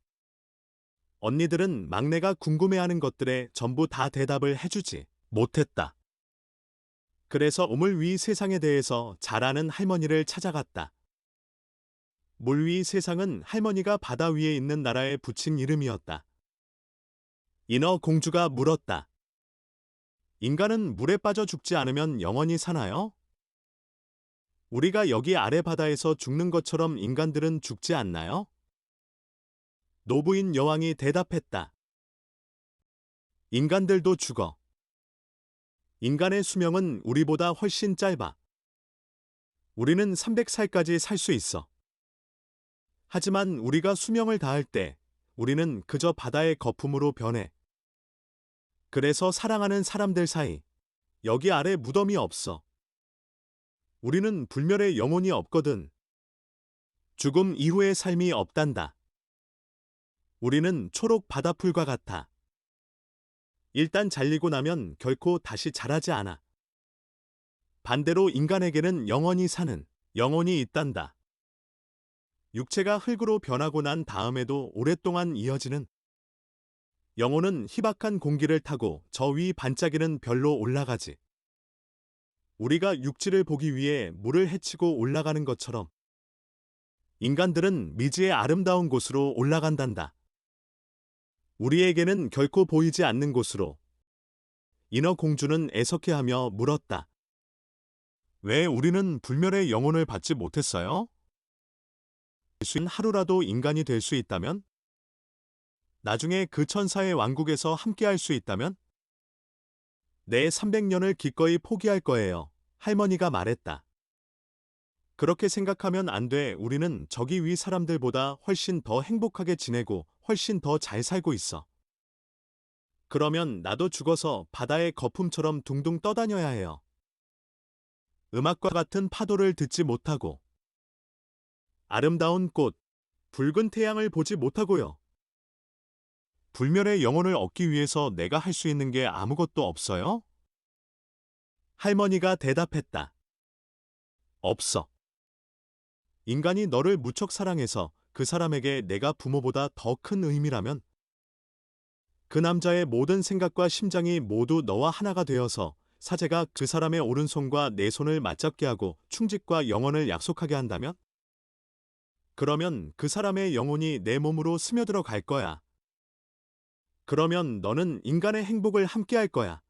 언니들은 막내가 궁금해하는 것들에 전부 다 대답을 해주지 못했다. 그래서 우물 위 세상에 대해서 잘 아는 할머니를 찾아갔다. 물 위 세상은 할머니가 바다 위에 있는 나라에 붙인 이름이었다. 인어 공주가 물었다. 인간은 물에 빠져 죽지 않으면 영원히 사나요? 우리가 여기 아래 바다에서 죽는 것처럼 인간들은 죽지 않나요? 노부인 여왕이 대답했다. 인간들도 죽어. 인간의 수명은 우리보다 훨씬 짧아. 우리는 300살까지 살 수 있어. 하지만 우리가 수명을 다할 때 우리는 그저 바다의 거품으로 변해. 그래서 사랑하는 사람들 사이, 여기 아래 무덤이 없어. 우리는 불멸의 영혼이 없거든. 죽음 이후의 삶이 없단다. 우리는 초록 바다풀과 같아. 일단 잘리고 나면 결코 다시 자라지 않아. 반대로 인간에게는 영원히 사는 영혼이 있단다. 육체가 흙으로 변하고 난 다음에도 오랫동안 이어지는 영혼은 희박한 공기를 타고 저 위 반짝이는 별로 올라가지. 우리가 육지를 보기 위해 물을 헤치고 올라가는 것처럼 인간들은 미지의 아름다운 곳으로 올라간단다. 우리에게는 결코 보이지 않는 곳으로. 인어 공주는 애석해하며 물었다. 왜 우리는 불멸의 영혼을 받지 못했어요? 하루라도 인간이 될 수 있다면? 나중에 그 천사의 왕국에서 함께할 수 있다면? 내 300년을 기꺼이 포기할 거예요. 할머니가 말했다. 그렇게 생각하면 안 돼. 우리는 저기 위 사람들보다 훨씬 더 행복하게 지내고 훨씬 더 잘 살고 있어. 그러면 나도 죽어서 바다의 거품처럼 둥둥 떠다녀야 해요. 음악과 같은 파도를 듣지 못하고 아름다운 꽃, 붉은 태양을 보지 못하고요. 불멸의 영혼을 얻기 위해서 내가 할 수 있는 게 아무것도 없어요? 할머니가 대답했다. 없어. 인간이 너를 무척 사랑해서 그 사람에게 내가 부모보다 더 큰 의미라면 그 남자의 모든 생각과 심장이 모두 너와 하나가 되어서 사제가 그 사람의 오른손과 내 손을 맞잡게 하고 충직과 영원을 약속하게 한다면? 그러면 그 사람의 영혼이 내 몸으로 스며들어 갈 거야. 그러면 너는 인간의 행복을 함께할 거야.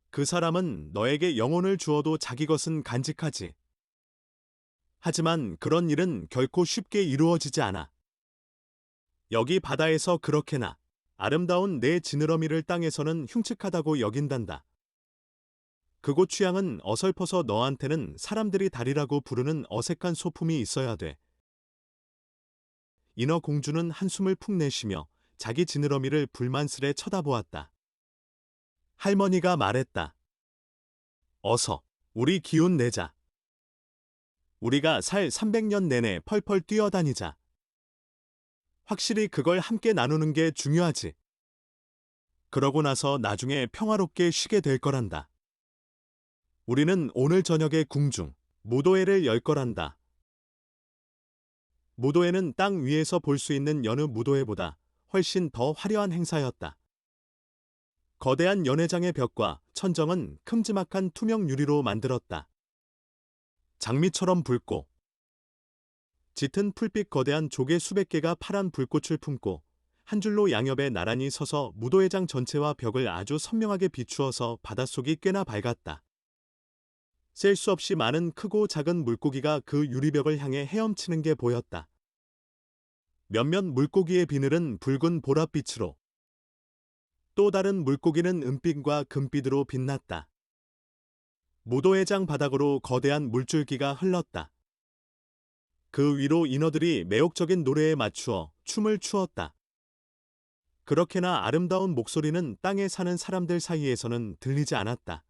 그 사람은 너에게 영혼을 주어도 자기 것은 간직하지. 하지만 그런 일은 결코 쉽게 이루어지지 않아. 여기 바다에서 그렇게나 아름다운 내 지느러미를 땅에서는 흉측하다고 여긴단다. 그곳 취향은 어설퍼서 너한테는 사람들이 달이라고 부르는 어색한 소품이 있어야 돼. 인어 공주는 한숨을 푹 내쉬며 자기 지느러미를 불만스레 쳐다보았다. 할머니가 말했다. 어서, 우리 기운 내자. 우리가 살 300년 내내 펄펄 뛰어다니자. 확실히 그걸 함께 나누는 게 중요하지. 그러고 나서 나중에 평화롭게 쉬게 될 거란다. 우리는 오늘 저녁에 궁중, 무도회를 열 거란다. 무도회는 땅 위에서 볼 수 있는 여느 무도회보다 훨씬 더 화려한 행사였다. 거대한 연회장의 벽과 천정은 큼지막한 투명 유리로 만들었다. 장미처럼 붉고 짙은 풀빛 거대한 조개 수백 개가 파란 불꽃을 품고 한 줄로 양옆에 나란히 서서 무도회장 전체와 벽을 아주 선명하게 비추어서 바닷속이 꽤나 밝았다. 셀 수 없이 많은 크고 작은 물고기가 그 유리벽을 향해 헤엄치는 게 보였다. 몇몇 물고기의 비늘은 붉은 보랏빛으로, 또 다른 물고기는 은빛과 금빛으로 빛났다. 무도회장 바닥으로 거대한 물줄기가 흘렀다. 그 위로 인어들이 매혹적인 노래에 맞추어 춤을 추었다. 그렇게나 아름다운 목소리는 땅에 사는 사람들 사이에서는 들리지 않았다.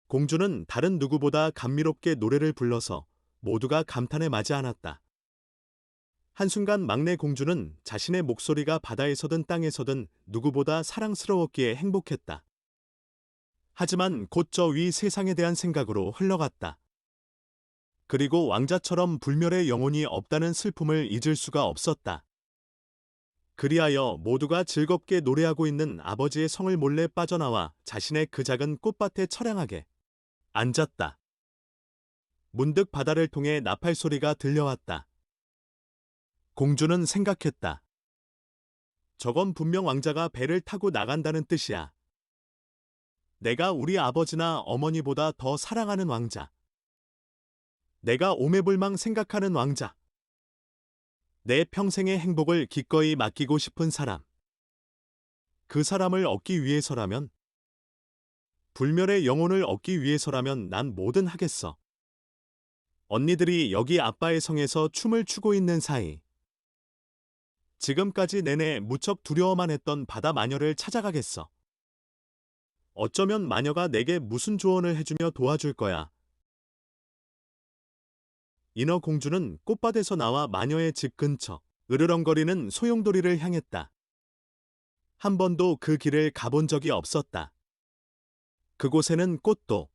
공주는 다른 누구보다 감미롭게 노래를 불러서 모두가 감탄에 마지 않았다. 한순간 막내 공주는 자신의 목소리가 바다에서든 땅에서든 누구보다 사랑스러웠기에 행복했다. 하지만 곧 저 위 세상에 대한 생각으로 흘러갔다. 그리고 왕자처럼 불멸의 영혼이 없다는 슬픔을 잊을 수가 없었다. 그리하여 모두가 즐겁게 노래하고 있는 아버지의 성을 몰래 빠져나와 자신의 그 작은 꽃밭에 처량하게 앉았다. 문득 바다를 통해 나팔 소리가 들려왔다. 공주는 생각했다. 저건 분명 왕자가 배를 타고 나간다는 뜻이야. 내가 우리 아버지나 어머니보다 더 사랑하는 왕자. 내가 오매불망 생각하는 왕자. 내 평생의 행복을 기꺼이 맡기고 싶은 사람. 그 사람을 얻기 위해서라면, 불멸의 영혼을 얻기 위해서라면 난 뭐든 하겠어. 언니들이 여기 아빠의 성에서 춤을 추고 있는 사이, 지금까지 내내 무척 두려워만 했던 바다 마녀를 찾아가겠어. 어쩌면 마녀가 내게 무슨 조언을 해주며 도와줄 거야. 인어 공주는 꽃밭에서 나와 마녀의 집 근처 으르렁거리는 소용돌이를 향했다. 한 번도 그 길을 가본 적이 없었다. 그곳에는 꽃도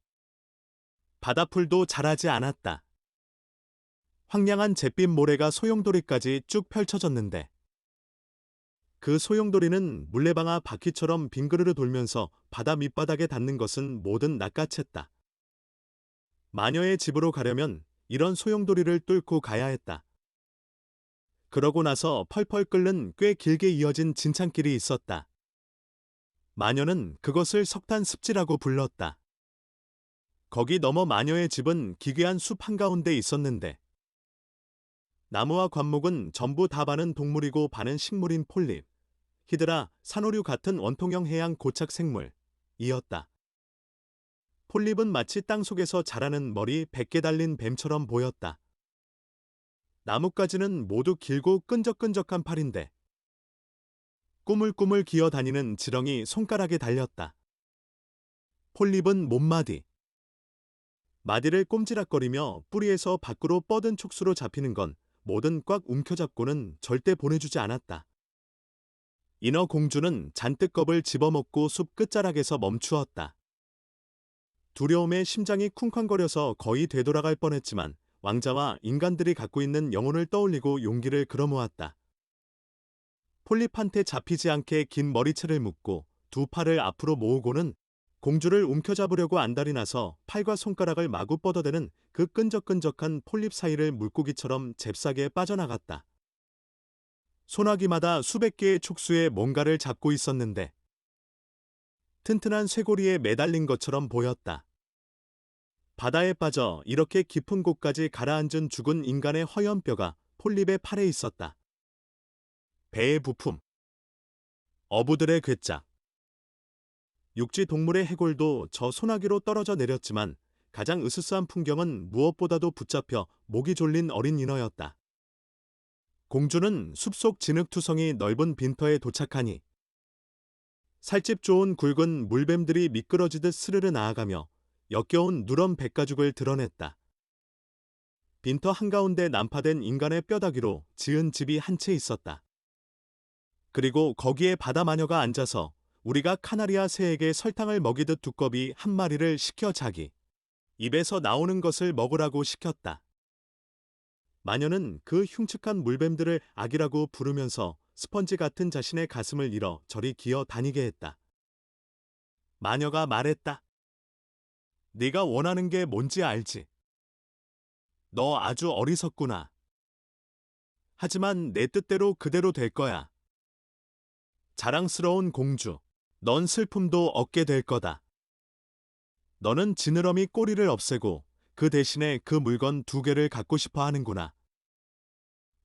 바다풀도 자라지 않았다. 황량한 잿빛 모래가 소용돌이까지 쭉 펼쳐졌는데 그 소용돌이는 물레방아 바퀴처럼 빙그르르 돌면서 바다 밑바닥에 닿는 것은 뭐든 낚아챘다. 마녀의 집으로 가려면 이런 소용돌이를 뚫고 가야 했다. 그러고 나서 펄펄 끓는 꽤 길게 이어진 진창길이 있었다. 마녀는 그것을 석탄 습지라고 불렀다. 거기 넘어 마녀의 집은 기괴한 숲 한가운데 있었는데 나무와 관목은 전부 다 반은 동물이고 반은 식물인 폴립, 히드라, 산호류 같은 원통형 해양 고착 생물이었다. 폴립은 마치 땅속에서 자라는 머리 100개 달린 뱀처럼 보였다. 나뭇가지는 모두 길고 끈적끈적한 팔인데 꾸물꾸물 기어다니는 지렁이 손가락에 달렸다. 폴립은 몸마디. 마디를 꼼지락거리며 뿌리에서 밖으로 뻗은 촉수로 잡히는 건 뭐든 꽉 움켜잡고는 절대 보내주지 않았다. 인어 공주는 잔뜩 겁을 집어먹고 숲 끝자락에서 멈추었다. 두려움에 심장이 쿵쾅거려서 거의 되돌아갈 뻔했지만 왕자와 인간들이 갖고 있는 영혼을 떠올리고 용기를 끌어모았다. 폴립한테 잡히지 않게 긴 머리채를 묶고 두 팔을 앞으로 모으고는 공주를 움켜잡으려고 안달이 나서 팔과 손가락을 마구 뻗어대는 그 끈적끈적한 폴립 사이를 물고기처럼 잽싸게 빠져나갔다. 소나기마다 수백 개의 촉수에 뭔가를 잡고 있었는데 튼튼한 쇠고리에 매달린 것처럼 보였다. 바다에 빠져 이렇게 깊은 곳까지 가라앉은 죽은 인간의 허연 뼈가 폴립의 팔에 있었다. 배의 부품, 어부들의 괴짝, 육지 동물의 해골도 저 소나기로 떨어져 내렸지만 가장 으스스한 풍경은 무엇보다도 붙잡혀 목이 졸린 어린 인어였다. 공주는 숲속 진흙투성이 넓은 빈터에 도착하니 살집 좋은 굵은 물뱀들이 미끄러지듯 스르르 나아가며 역겨운 누런 백가죽을 드러냈다. 빈터 한가운데 난파된 인간의 뼈다귀로 지은 집이 한 채 있었다. 그리고 거기에 바다 마녀가 앉아서 우리가 카나리아 새에게 설탕을 먹이듯 두꺼비 한 마리를 시켜 자기 입에서 나오는 것을 먹으라고 시켰다. 마녀는 그 흉측한 물뱀들을 악이라고 부르면서 스펀지 같은 자신의 가슴을 잃어 저리 기어 다니게 했다. 마녀가 말했다. 네가 원하는 게 뭔지 알지? 너 아주 어리석구나. 하지만 내 뜻대로 그대로 될 거야. 자랑스러운 공주, 넌 슬픔도 얻게 될 거다. 너는 지느러미 꼬리를 없애고 그 대신에 그 물건 2개를 갖고 싶어 하는구나.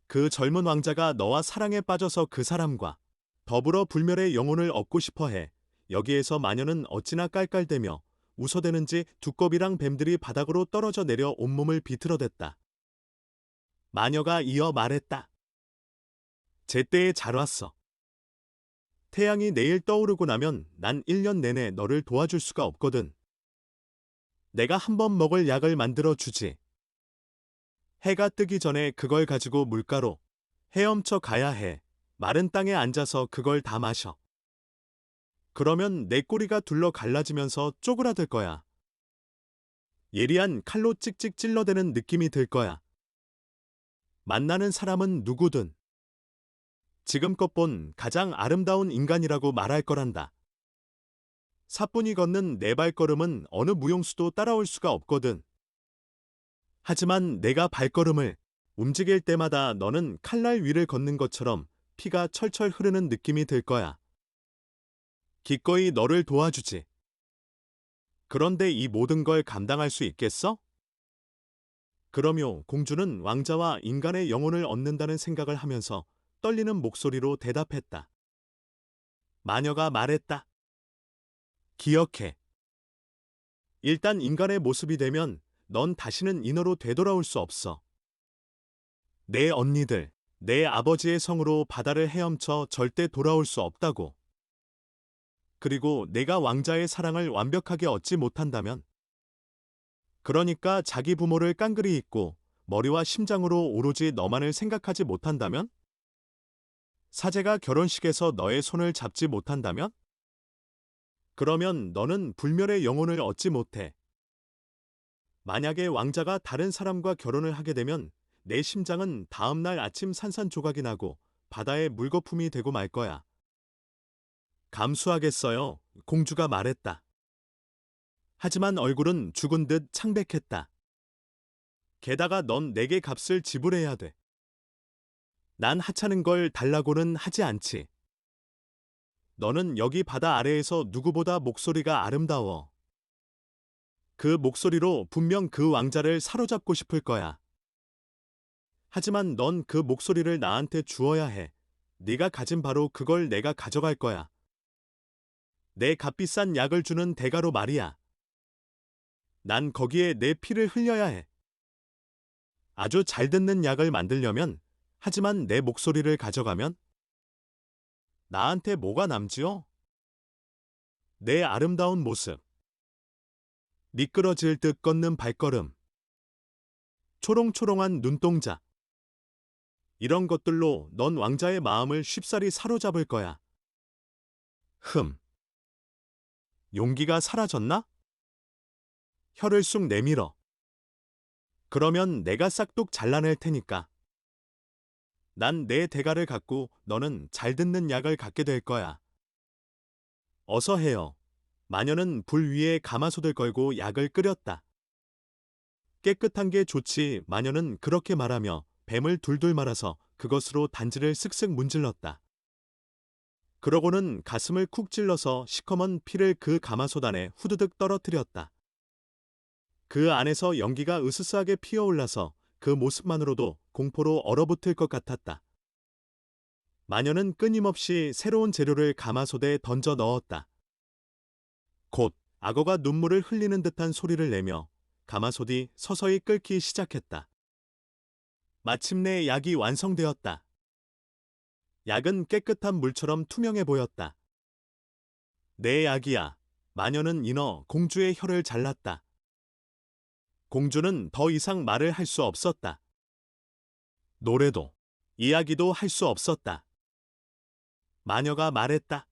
그 젊은 왕자가 너와 사랑에 빠져서 그 사람과 더불어 불멸의 영혼을 얻고 싶어 해. 여기에서 마녀는 어찌나 깔깔대며 웃어대는지 두꺼비랑 뱀들이 바닥으로 떨어져 내려 온몸을 비틀어댔다. 마녀가 이어 말했다. 제때에 잘 왔어. 태양이 내일 떠오르고 나면 난 1년 내내 너를 도와줄 수가 없거든. 내가 한번 먹을 약을 만들어 주지. 해가 뜨기 전에 그걸 가지고 물가로 헤엄쳐 가야 해. 마른 땅에 앉아서 그걸 다 마셔. 그러면 내 꼬리가 둘러 갈라지면서 쪼그라들 거야. 예리한 칼로 찍찍 찔러대는 느낌이 들 거야. 만나는 사람은 누구든 지금껏 본 가장 아름다운 인간이라고 말할 거란다. 사뿐히 걷는 내 발걸음은 어느 무용수도 따라올 수가 없거든. 하지만 내가 발걸음을 움직일 때마다 너는 칼날 위를 걷는 것처럼 피가 철철 흐르는 느낌이 들 거야. 기꺼이 너를 도와주지. 그런데 이 모든 걸 감당할 수 있겠어? 그러며 공주는 왕자와 인간의 영혼을 얻는다는 생각을 하면서 떨리는 목소리로 대답했다. 마녀가 말했다. 기억해. 일단 인간의 모습이 되면 넌 다시는 인어로 되돌아올 수 없어. 내 언니들, 내 아버지의 성으로 바다를 헤엄쳐 절대 돌아올 수 없다고. 그리고 내가 왕자의 사랑을 완벽하게 얻지 못한다면? 그러니까 자기 부모를 깡그리 잊고 머리와 심장으로 오로지 너만을 생각하지 못한다면? 사제가 결혼식에서 너의 손을 잡지 못한다면? 그러면 너는 불멸의 영혼을 얻지 못해. 만약에 왕자가 다른 사람과 결혼을 하게 되면 내 심장은 다음날 아침 산산조각이 나고 바다의 물거품이 되고 말 거야. 감수하겠어요, 공주가 말했다. 하지만 얼굴은 죽은 듯 창백했다. 게다가 넌 내게 값을 지불해야 돼. 난 하찮은 걸 달라고는 하지 않지. 너는 여기 바다 아래에서 누구보다 목소리가 아름다워. 그 목소리로 분명 그 왕자를 사로잡고 싶을 거야. 하지만 넌 그 목소리를 나한테 주어야 해. 네가 가진 바로 그걸 내가 가져갈 거야. 내 값비싼 약을 주는 대가로 말이야. 난 거기에 내 피를 흘려야 해. 아주 잘 듣는 약을 만들려면, 하지만 내 목소리를 가져가면? 나한테 뭐가 남지요? 내 아름다운 모습. 미끄러질 듯 걷는 발걸음. 초롱초롱한 눈동자. 이런 것들로 넌 왕자의 마음을 쉽사리 사로잡을 거야. 용기가 사라졌나? 혀를 쑥 내밀어. 그러면 내가 싹둑 잘라낼 테니까. 난 내 대가를 갖고 너는 잘 듣는 약을 갖게 될 거야. 어서 해요. 마녀는 불 위에 가마솥을 걸고 약을 끓였다. 깨끗한 게 좋지. 마녀는 그렇게 말하며 뱀을 둘둘 말아서 그것으로 단지를 슥슥 문질렀다. 그러고는 가슴을 쿡 찔러서 시커먼 피를 그 가마솥 안에 후드득 떨어뜨렸다. 그 안에서 연기가 으스스하게 피어올라서 그 모습만으로도 공포로 얼어붙을 것 같았다. 마녀는 끊임없이 새로운 재료를 가마솥에 던져 넣었다. 곧 악어가 눈물을 흘리는 듯한 소리를 내며 가마솥이 서서히 끓기 시작했다. 마침내 약이 완성되었다. 약은 깨끗한 물처럼 투명해 보였다. 내 약이야. 마녀는 인어 공주의 혀를 잘랐다. 공주는 더 이상 말을 할 수 없었다. 노래도, 이야기도 할 수 없었다. 마녀가 말했다.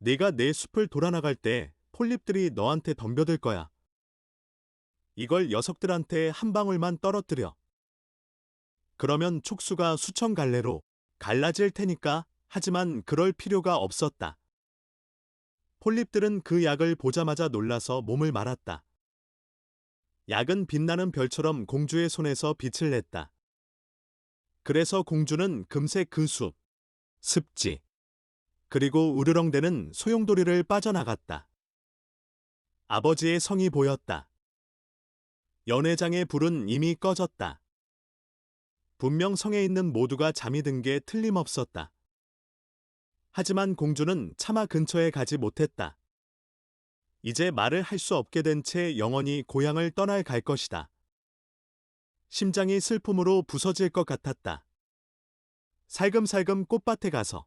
네가 내 숲을 돌아나갈 때 폴립들이 너한테 덤벼들 거야. 이걸 녀석들한테 한 방울만 떨어뜨려. 그러면 촉수가 수천 갈래로 갈라질 테니까. 하지만 그럴 필요가 없었다. 폴립들은 그 약을 보자마자 놀라서 몸을 말았다. 약은 빛나는 별처럼 공주의 손에서 빛을 냈다. 그래서 공주는 금세 그 숲, 습지, 그리고 우르렁대는 소용돌이를 빠져나갔다. 아버지의 성이 보였다. 연회장의 불은 이미 꺼졌다. 분명 성에 있는 모두가 잠이 든 게 틀림없었다. 하지만 공주는 차마 근처에 가지 못했다. 이제 말을 할 수 없게 된 채 영원히 고향을 떠날 갈 것이다. 심장이 슬픔으로 부서질 것 같았다. 살금살금 꽃밭에 가서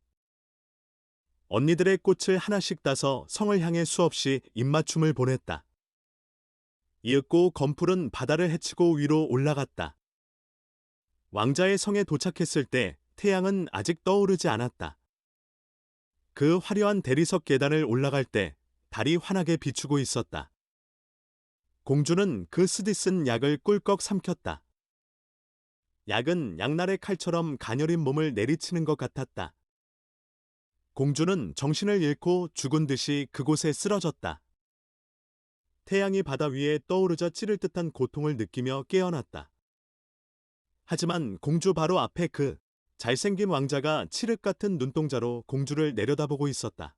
언니들의 꽃을 하나씩 따서 성을 향해 수없이 입맞춤을 보냈다. 이윽고 검풀은 바다를 헤치고 위로 올라갔다. 왕자의 성에 도착했을 때 태양은 아직 떠오르지 않았다. 그 화려한 대리석 계단을 올라갈 때 달이 환하게 비추고 있었다. 공주는 그 쓰디쓴 약을 꿀꺽 삼켰다. 약은 양날의 칼처럼 가녀린 몸을 내리치는 것 같았다. 공주는 정신을 잃고 죽은 듯이 그곳에 쓰러졌다. 태양이 바다 위에 떠오르자 찌를 듯한 고통을 느끼며 깨어났다. 하지만 공주 바로 앞에 그 잘생긴 왕자가 칠흑 같은 눈동자로 공주를 내려다보고 있었다.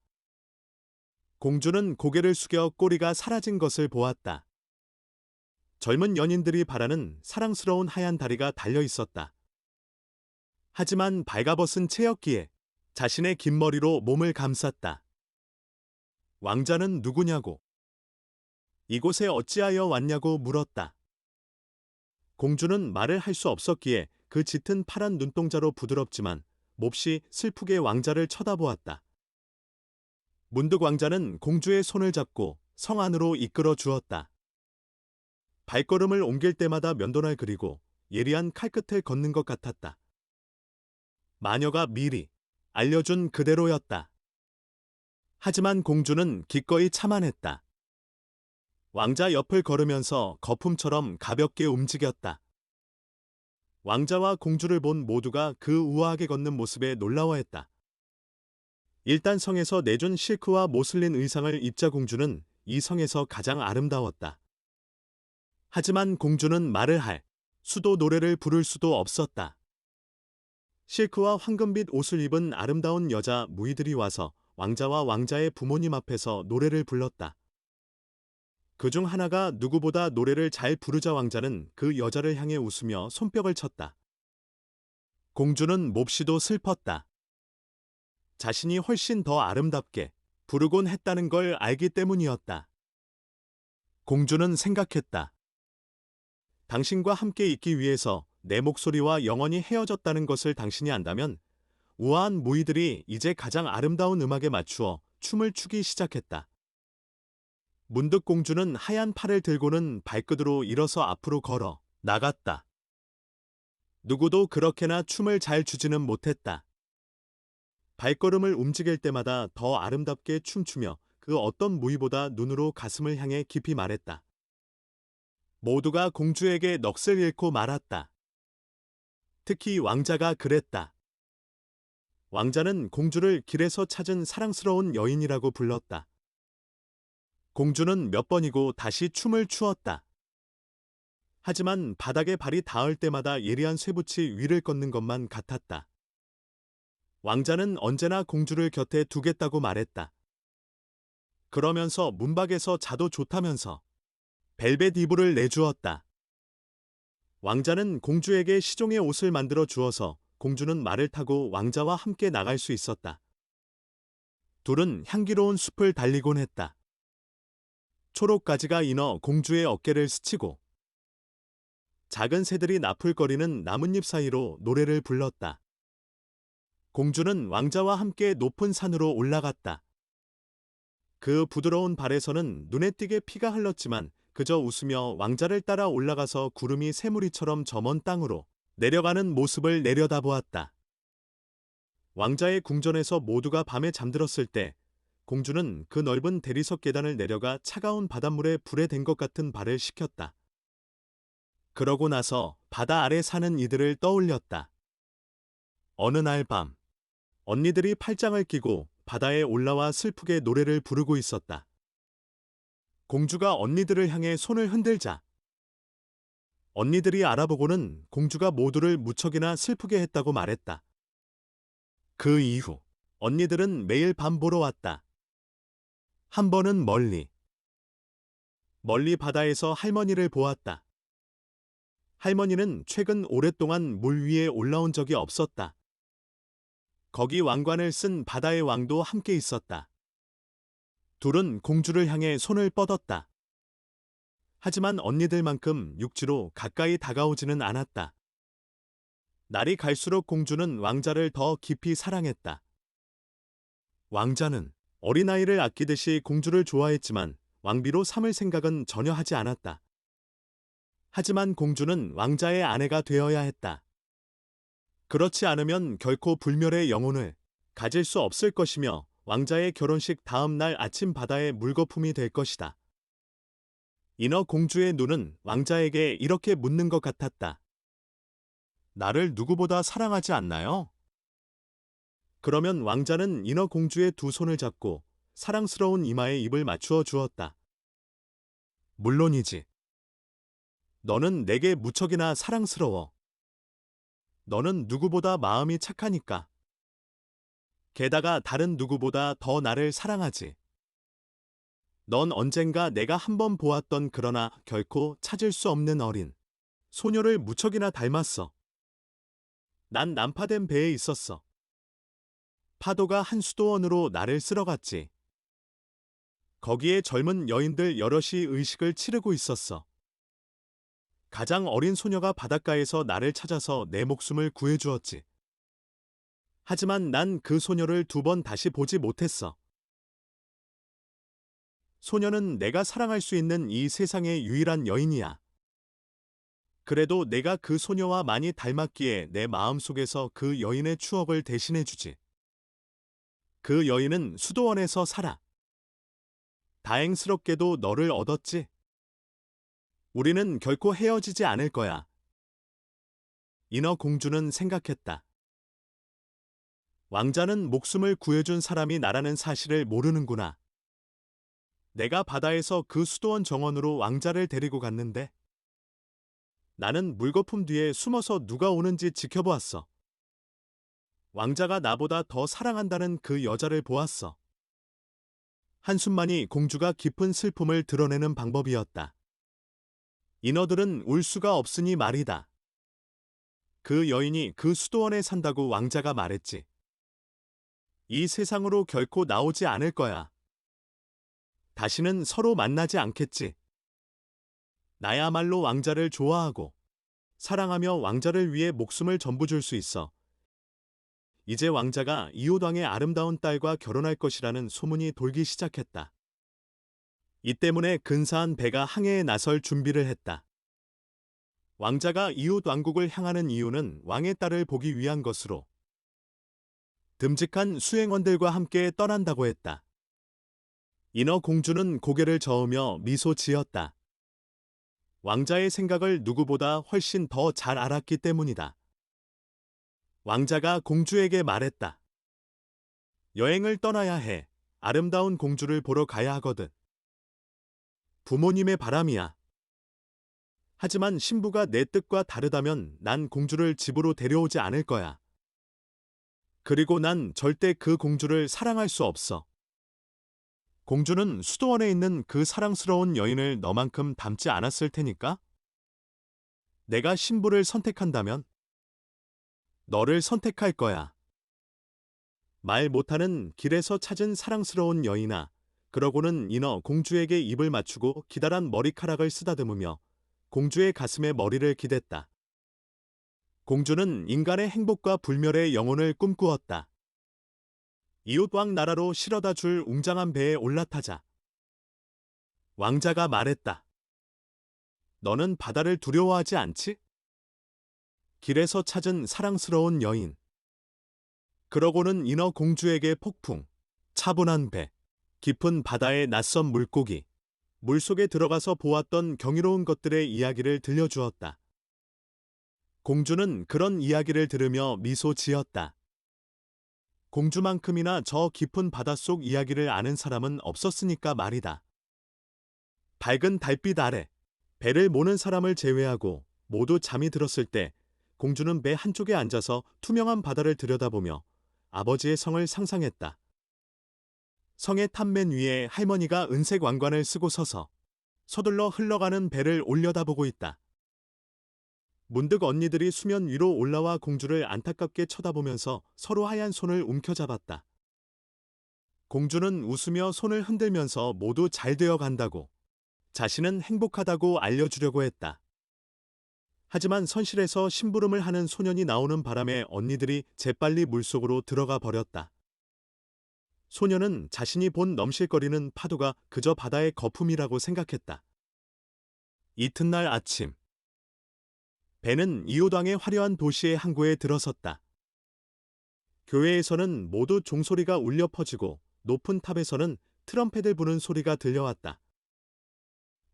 공주는 고개를 숙여 꼬리가 사라진 것을 보았다. 젊은 연인들이 바라는 사랑스러운 하얀 다리가 달려 있었다. 하지만 발가벗은 채였기에 자신의 긴 머리로 몸을 감쌌다. 왕자는 누구냐고, 이곳에 어찌하여 왔냐고 물었다. 공주는 말을 할 수 없었기에 그 짙은 파란 눈동자로 부드럽지만 몹시 슬프게 왕자를 쳐다보았다. 문득 왕자는 공주의 손을 잡고 성 안으로 이끌어 주었다. 발걸음을 옮길 때마다 면도날 그리고 예리한 칼끝을 걷는 것 같았다. 마녀가 미리 알려준 그대로였다. 하지만 공주는 기꺼이 참아냈다. 왕자 옆을 걸으면서 거품처럼 가볍게 움직였다. 왕자와 공주를 본 모두가 그 우아하게 걷는 모습에 놀라워했다. 일단 성에서 내준 실크와 모슬린 의상을 입자 공주는 이 성에서 가장 아름다웠다. 하지만 공주는 말을 할 수도 노래를 부를 수도 없었다. 실크와 황금빛 옷을 입은 아름다운 여자 무희들이 와서 왕자와 왕자의 부모님 앞에서 노래를 불렀다. 그중 하나가 누구보다 노래를 잘 부르자 왕자는 그 여자를 향해 웃으며 손뼉을 쳤다. 공주는 몹시도 슬펐다. 자신이 훨씬 더 아름답게 부르곤 했다는 걸 알기 때문이었다. 공주는 생각했다. 당신과 함께 있기 위해서 내 목소리와 영원히 헤어졌다는 것을 당신이 안다면 우아한 무희들이 이제 가장 아름다운 음악에 맞추어 춤을 추기 시작했다. 문득 공주는 하얀 팔을 들고는 발끝으로 일어서 앞으로 걸어 나갔다. 누구도 그렇게나 춤을 잘 추지는 못했다. 발걸음을 움직일 때마다 더 아름답게 춤추며 그 어떤 무희보다 눈으로 가슴을 향해 깊이 말했다. 모두가 공주에게 넋을 잃고 말았다. 특히 왕자가 그랬다. 왕자는 공주를 길에서 찾은 사랑스러운 여인이라고 불렀다. 공주는 몇 번이고 다시 춤을 추었다. 하지만 바닥에 발이 닿을 때마다 예리한 쇠붙이 위를 걷는 것만 같았다. 왕자는 언제나 공주를 곁에 두겠다고 말했다. 그러면서 문밖에서 자도 좋다면서 벨벳 이불을 내주었다. 왕자는 공주에게 시종의 옷을 만들어 주어서 공주는 말을 타고 왕자와 함께 나갈 수 있었다. 둘은 향기로운 숲을 달리곤 했다. 초록가지가 인어 공주의 어깨를 스치고 작은 새들이 나풀거리는 나뭇잎 사이로 노래를 불렀다. 공주는 왕자와 함께 높은 산으로 올라갔다. 그 부드러운 발에서는 눈에 띄게 피가 흘렀지만 그저 웃으며 왕자를 따라 올라가서 구름이 새무리처럼 저 먼 땅으로 내려가는 모습을 내려다보았다. 왕자의 궁전에서 모두가 밤에 잠들었을 때 공주는 그 넓은 대리석 계단을 내려가 차가운 바닷물에 불에 댄 것 같은 발을 식혔다. 그러고 나서 바다 아래 사는 이들을 떠올렸다. 어느 날 밤, 언니들이 팔짱을 끼고 바다에 올라와 슬프게 노래를 부르고 있었다. 공주가 언니들을 향해 손을 흔들자 언니들이 알아보고는 공주가 모두를 무척이나 슬프게 했다고 말했다. 그 이후 언니들은 매일 밤 보러 왔다. 한 번은 멀리 바다에서 할머니를 보았다. 할머니는 최근 오랫동안 물 위에 올라온 적이 없었다. 거기 왕관을 쓴 바다의 왕도 함께 있었다. 둘은 공주를 향해 손을 뻗었다. 하지만 언니들만큼 육지로 가까이 다가오지는 않았다. 날이 갈수록 공주는 왕자를 더 깊이 사랑했다. 왕자는 어린아이를 아끼듯이 공주를 좋아했지만 왕비로 삼을 생각은 전혀 하지 않았다. 하지만 공주는 왕자의 아내가 되어야 했다. 그렇지 않으면 결코 불멸의 영혼을 가질 수 없을 것이며 왕자의 결혼식 다음 날 아침 바다의 물거품이 될 것이다. 인어 공주의 눈은 왕자에게 이렇게 묻는 것 같았다. 나를 누구보다 사랑하지 않나요? 그러면 왕자는 인어 공주의 두 손을 잡고 사랑스러운 이마에 입을 맞추어 주었다. 물론이지. 너는 내게 무척이나 사랑스러워. 너는 누구보다 마음이 착하니까. 게다가 다른 누구보다 더 나를 사랑하지. 넌 언젠가 내가 한번 보았던 그러나 결코 찾을 수 없는 어린 소녀를 무척이나 닮았어. 난 난파된 배에 있었어. 파도가 한 수도원으로 나를 쓸어갔지. 거기에 젊은 여인들 여럿이 의식을 치르고 있었어. 가장 어린 소녀가 바닷가에서 나를 찾아서 내 목숨을 구해주었지. 하지만 난 그 소녀를 두 번 다시 보지 못했어. 소녀는 내가 사랑할 수 있는 이 세상의 유일한 여인이야. 그래도 내가 그 소녀와 많이 닮았기에 내 마음속에서 그 여인의 추억을 대신해주지. 그 여인은 수도원에서 살아. 다행스럽게도 너를 얻었지. 우리는 결코 헤어지지 않을 거야. 인어 공주는 생각했다. 왕자는 목숨을 구해준 사람이 나라는 사실을 모르는구나. 내가 바다에서 그 수도원 정원으로 왕자를 데리고 갔는데 나는 물거품 뒤에 숨어서 누가 오는지 지켜보았어. 왕자가 나보다 더 사랑한다는 그 여자를 보았어. 한숨만이 공주가 깊은 슬픔을 드러내는 방법이었다. 인어들은 울 수가 없으니 말이다. 그 여인이 그 수도원에 산다고 왕자가 말했지. 이 세상으로 결코 나오지 않을 거야. 다시는 서로 만나지 않겠지. 나야말로 왕자를 좋아하고 사랑하며 왕자를 위해 목숨을 전부 줄 수 있어. 이제 왕자가 이웃왕의 아름다운 딸과 결혼할 것이라는 소문이 돌기 시작했다. 이 때문에 근사한 배가 항해에 나설 준비를 했다. 왕자가 이웃 왕국을 향하는 이유는 왕의 딸을 보기 위한 것으로 듬직한 수행원들과 함께 떠난다고 했다. 인어 공주는 고개를 저으며 미소 지었다. 왕자의 생각을 누구보다 훨씬 더 잘 알았기 때문이다. 왕자가 공주에게 말했다. 여행을 떠나야 해. 아름다운 공주를 보러 가야 하거든. 부모님의 바람이야. 하지만 신부가 내 뜻과 다르다면 난 공주를 집으로 데려오지 않을 거야. 그리고 난 절대 그 공주를 사랑할 수 없어. 공주는 수도원에 있는 그 사랑스러운 여인을 너만큼 닮지 않았을 테니까? 내가 신부를 선택한다면 너를 선택할 거야. 말 못하는 길에서 찾은 사랑스러운 여인아. 그러고는 인어 공주에게 입을 맞추고 기다란 머리카락을 쓰다듬으며 공주의 가슴에 머리를 기댔다. 공주는 인간의 행복과 불멸의 영혼을 꿈꾸었다. 이웃왕 나라로 실어다 줄 웅장한 배에 올라타자. 왕자가 말했다. 너는 바다를 두려워하지 않지? 길에서 찾은 사랑스러운 여인. 그러고는 인어 공주에게 폭풍, 차분한 배, 깊은 바다의 낯선 물고기, 물속에 들어가서 보았던 경이로운 것들의 이야기를 들려주었다. 공주는 그런 이야기를 들으며 미소 지었다. 공주만큼이나 저 깊은 바닷속 이야기를 아는 사람은 없었으니까 말이다. 밝은 달빛 아래 배를 모는 사람을 제외하고 모두 잠이 들었을 때 공주는 배 한쪽에 앉아서 투명한 바다를 들여다보며 아버지의 성을 상상했다. 성의 탑맨 위에 할머니가 은색 왕관을 쓰고 서서 서둘러 흘러가는 배를 올려다보고 있다. 문득 언니들이 수면 위로 올라와 공주를 안타깝게 쳐다보면서 서로 하얀 손을 움켜잡았다. 공주는 웃으며 손을 흔들면서 모두 잘 되어 간다고, 자신은 행복하다고 알려주려고 했다. 하지만 선실에서 심부름을 하는 소년이 나오는 바람에 언니들이 재빨리 물속으로 들어가 버렸다. 소년은 자신이 본 넘실거리는 파도가 그저 바다의 거품이라고 생각했다. 이튿날 아침, 배는 이웃왕의 화려한 도시의 항구에 들어섰다. 교회에서는 모두 종소리가 울려 퍼지고 높은 탑에서는 트럼펫을 부는 소리가 들려왔다.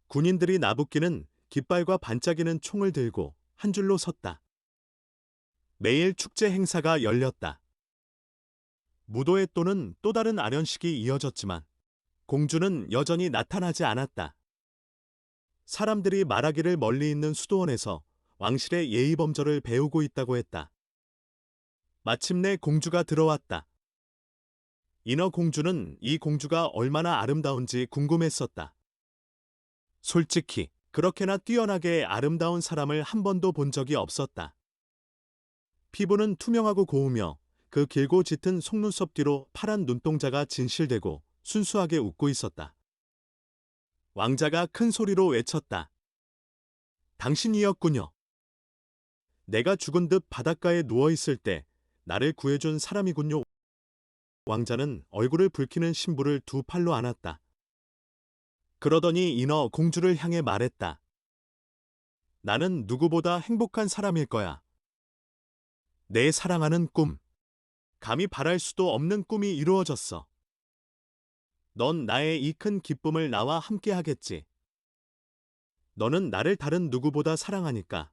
군인들이 나부끼는 깃발과 반짝이는 총을 들고 한 줄로 섰다. 매일 축제 행사가 열렸다. 무도회 또는 또 다른 아련식이 이어졌지만 공주는 여전히 나타나지 않았다. 사람들이 말하기를 멀리 있는 수도원에서 왕실의 예의범절을 배우고 있다고 했다. 마침내 공주가 들어왔다. 인어 공주는 이 공주가 얼마나 아름다운지 궁금했었다. 솔직히 그렇게나 뛰어나게 아름다운 사람을 한 번도 본 적이 없었다. 피부는 투명하고 고우며 그 길고 짙은 속눈썹 뒤로 파란 눈동자가 진실되고 순수하게 웃고 있었다. 왕자가 큰 소리로 외쳤다. 당신이었군요. 내가 죽은 듯 바닷가에 누워있을 때 나를 구해준 사람이군요. 왕자는 얼굴을 붉히는 신부를 두 팔로 안았다. 그러더니 인어 공주를 향해 말했다. 나는 누구보다 행복한 사람일 거야. 내 사랑하는 꿈. 감히 바랄 수도 없는 꿈이 이루어졌어. 넌 나의 이 큰 기쁨을 나와 함께 하겠지. 너는 나를 다른 누구보다 사랑하니까.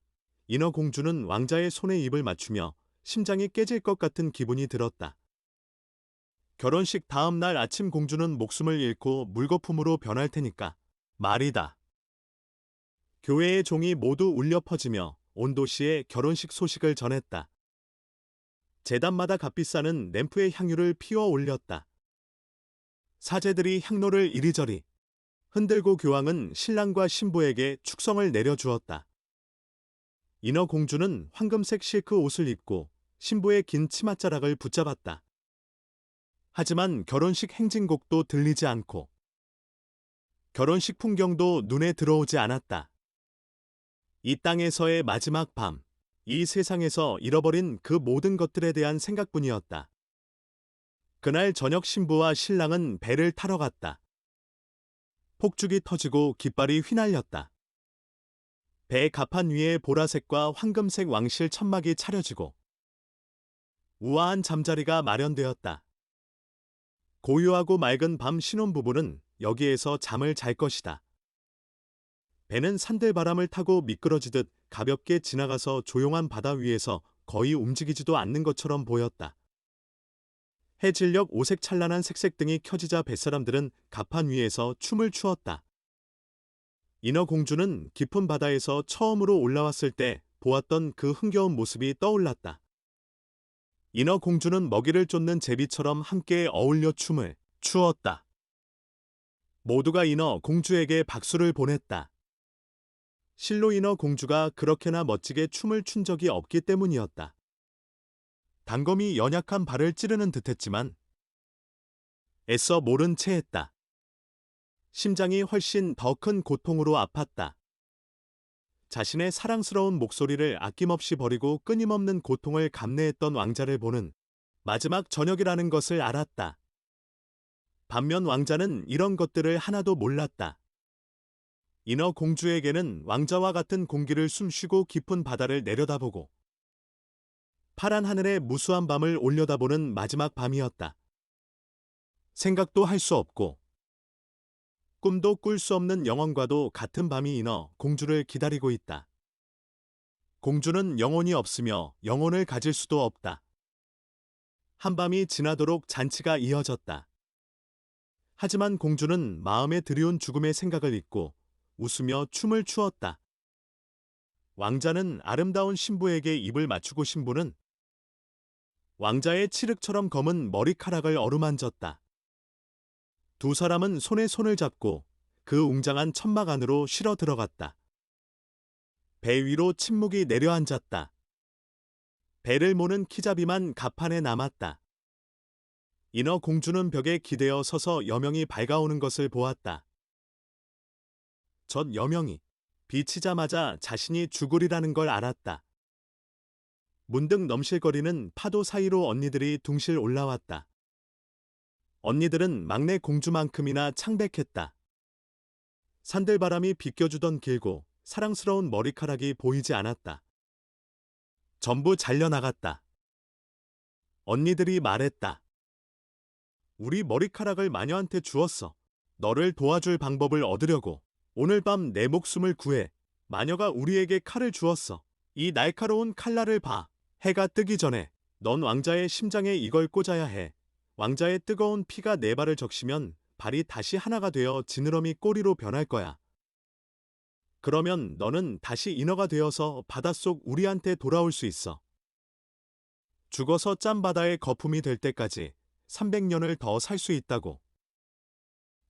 인어 공주는 왕자의 손에 입을 맞추며 심장이 깨질 것 같은 기분이 들었다. 결혼식 다음 날 아침 공주는 목숨을 잃고 물거품으로 변할 테니까 말이다. 교회의 종이 모두 울려 퍼지며 온 도시에 결혼식 소식을 전했다. 제단마다 값비싸는 램프의 향유를 피워 올렸다. 사제들이 향로를 이리저리 흔들고 교황은 신랑과 신부에게 축성을 내려주었다. 인어 공주는 황금색 실크 옷을 입고 신부의 긴 치맛자락을 붙잡았다. 하지만 결혼식 행진곡도 들리지 않고 결혼식 풍경도 눈에 들어오지 않았다. 이 땅에서의 마지막 밤, 이 세상에서 잃어버린 그 모든 것들에 대한 생각뿐이었다. 그날 저녁 신부와 신랑은 배를 타러 갔다. 폭죽이 터지고 깃발이 휘날렸다. 배 갑판 위에 보라색과 황금색 왕실 천막이 차려지고 우아한 잠자리가 마련되었다. 고요하고 맑은 밤 신혼부부는 여기에서 잠을 잘 것이다. 배는 산들바람을 타고 미끄러지듯 가볍게 지나가서 조용한 바다 위에서 거의 움직이지도 않는 것처럼 보였다. 해질녘 오색 찬란한 색색등이 켜지자 뱃사람들은 갑판 위에서 춤을 추었다. 인어 공주는 깊은 바다에서 처음으로 올라왔을 때 보았던 그 흥겨운 모습이 떠올랐다. 인어 공주는 먹이를 쫓는 제비처럼 함께 어울려 춤을 추었다. 모두가 인어 공주에게 박수를 보냈다. 실로 인어 공주가 그렇게나 멋지게 춤을 춘 적이 없기 때문이었다. 단검이 연약한 발을 찌르는 듯했지만 애써 모른 채 했다. 심장이 훨씬 더 큰 고통으로 아팠다. 자신의 사랑스러운 목소리를 아낌없이 버리고 끊임없는 고통을 감내했던 왕자를 보는 마지막 저녁이라는 것을 알았다. 반면 왕자는 이런 것들을 하나도 몰랐다. 인어 공주에게는 왕자와 같은 공기를 숨쉬고 깊은 바다를 내려다보고 파란 하늘에 무수한 밤을 올려다보는 마지막 밤이었다. 생각도 할 수 없고 꿈도 꿀 수 없는 영원과도 같은 밤이 인어 공주를 기다리고 있다. 공주는 영혼이 없으며 영혼을 가질 수도 없다. 한밤이 지나도록 잔치가 이어졌다. 하지만 공주는 마음에 드리운 죽음의 생각을 잊고 웃으며 춤을 추었다. 왕자는 아름다운 신부에게 입을 맞추고 신부는 왕자의 칠흑처럼 검은 머리카락을 어루만졌다. 두 사람은 손에 손을 잡고 그 웅장한 천막 안으로 실어 들어갔다. 배 위로 침묵이 내려앉았다. 배를 모는 키잡이만 갑판에 남았다. 인어 공주는 벽에 기대어 서서 여명이 밝아오는 것을 보았다. 전 여명이 비치자마자 자신이 죽으리라는 걸 알았다. 문득 넘실거리는 파도 사이로 언니들이 둥실 올라왔다. 언니들은 막내 공주만큼이나 창백했다. 산들바람이 비껴주던 길고 사랑스러운 머리카락이 보이지 않았다. 전부 잘려나갔다. 언니들이 말했다. 우리 머리카락을 마녀한테 주었어. 너를 도와줄 방법을 얻으려고. 오늘 밤 내 목숨을 구해. 마녀가 우리에게 칼을 주었어. 이 날카로운 칼날을 봐. 해가 뜨기 전에 넌 왕자의 심장에 이걸 꽂아야 해. 왕자의 뜨거운 피가 네 발을 적시면 발이 다시 하나가 되어 지느러미 꼬리로 변할 거야. 그러면 너는 다시 인어가 되어서 바닷속 우리한테 돌아올 수 있어. 죽어서 짠 바다의 거품이 될 때까지 300년을 더 살 수 있다고.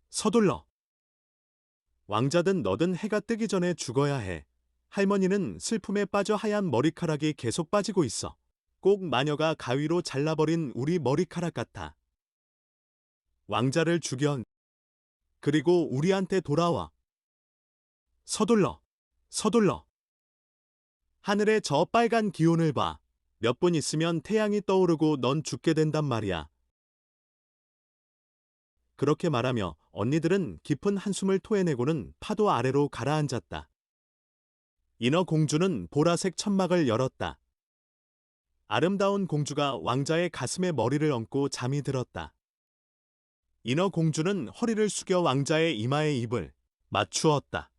서둘러. 왕자든 너든 해가 뜨기 전에 죽어야 해. 할머니는 슬픔에 빠져 하얀 머리카락이 계속 빠지고 있어. 꼭 마녀가 가위로 잘라버린 우리 머리카락 같아. 왕자를 죽여. 그리고 우리한테 돌아와. 서둘러. 서둘러. 하늘의 저 빨간 기온을 봐. 몇 분 있으면 태양이 떠오르고 넌 죽게 된단 말이야. 그렇게 말하며 언니들은 깊은 한숨을 토해내고는 파도 아래로 가라앉았다. 인어 공주는 보라색 천막을 열었다. 아름다운 공주가 왕자의 가슴에 머리를 얹고 잠이 들었다. 인어 공주는 허리를 숙여 왕자의 이마에 입을 맞추었다.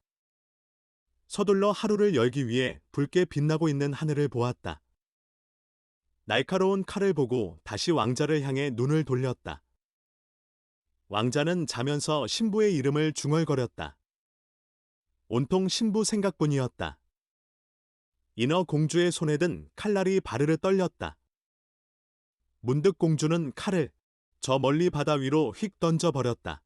서둘러 하루를 열기 위해 붉게 빛나고 있는 하늘을 보았다. 날카로운 칼을 보고 다시 왕자를 향해 눈을 돌렸다. 왕자는 자면서 신부의 이름을 중얼거렸다. 온통 신부 생각뿐이었다. 인어 공주의 손에 든 칼날이 바르르 떨렸다. 문득 공주는 칼을 저 멀리 바다 위로 휙 던져버렸다.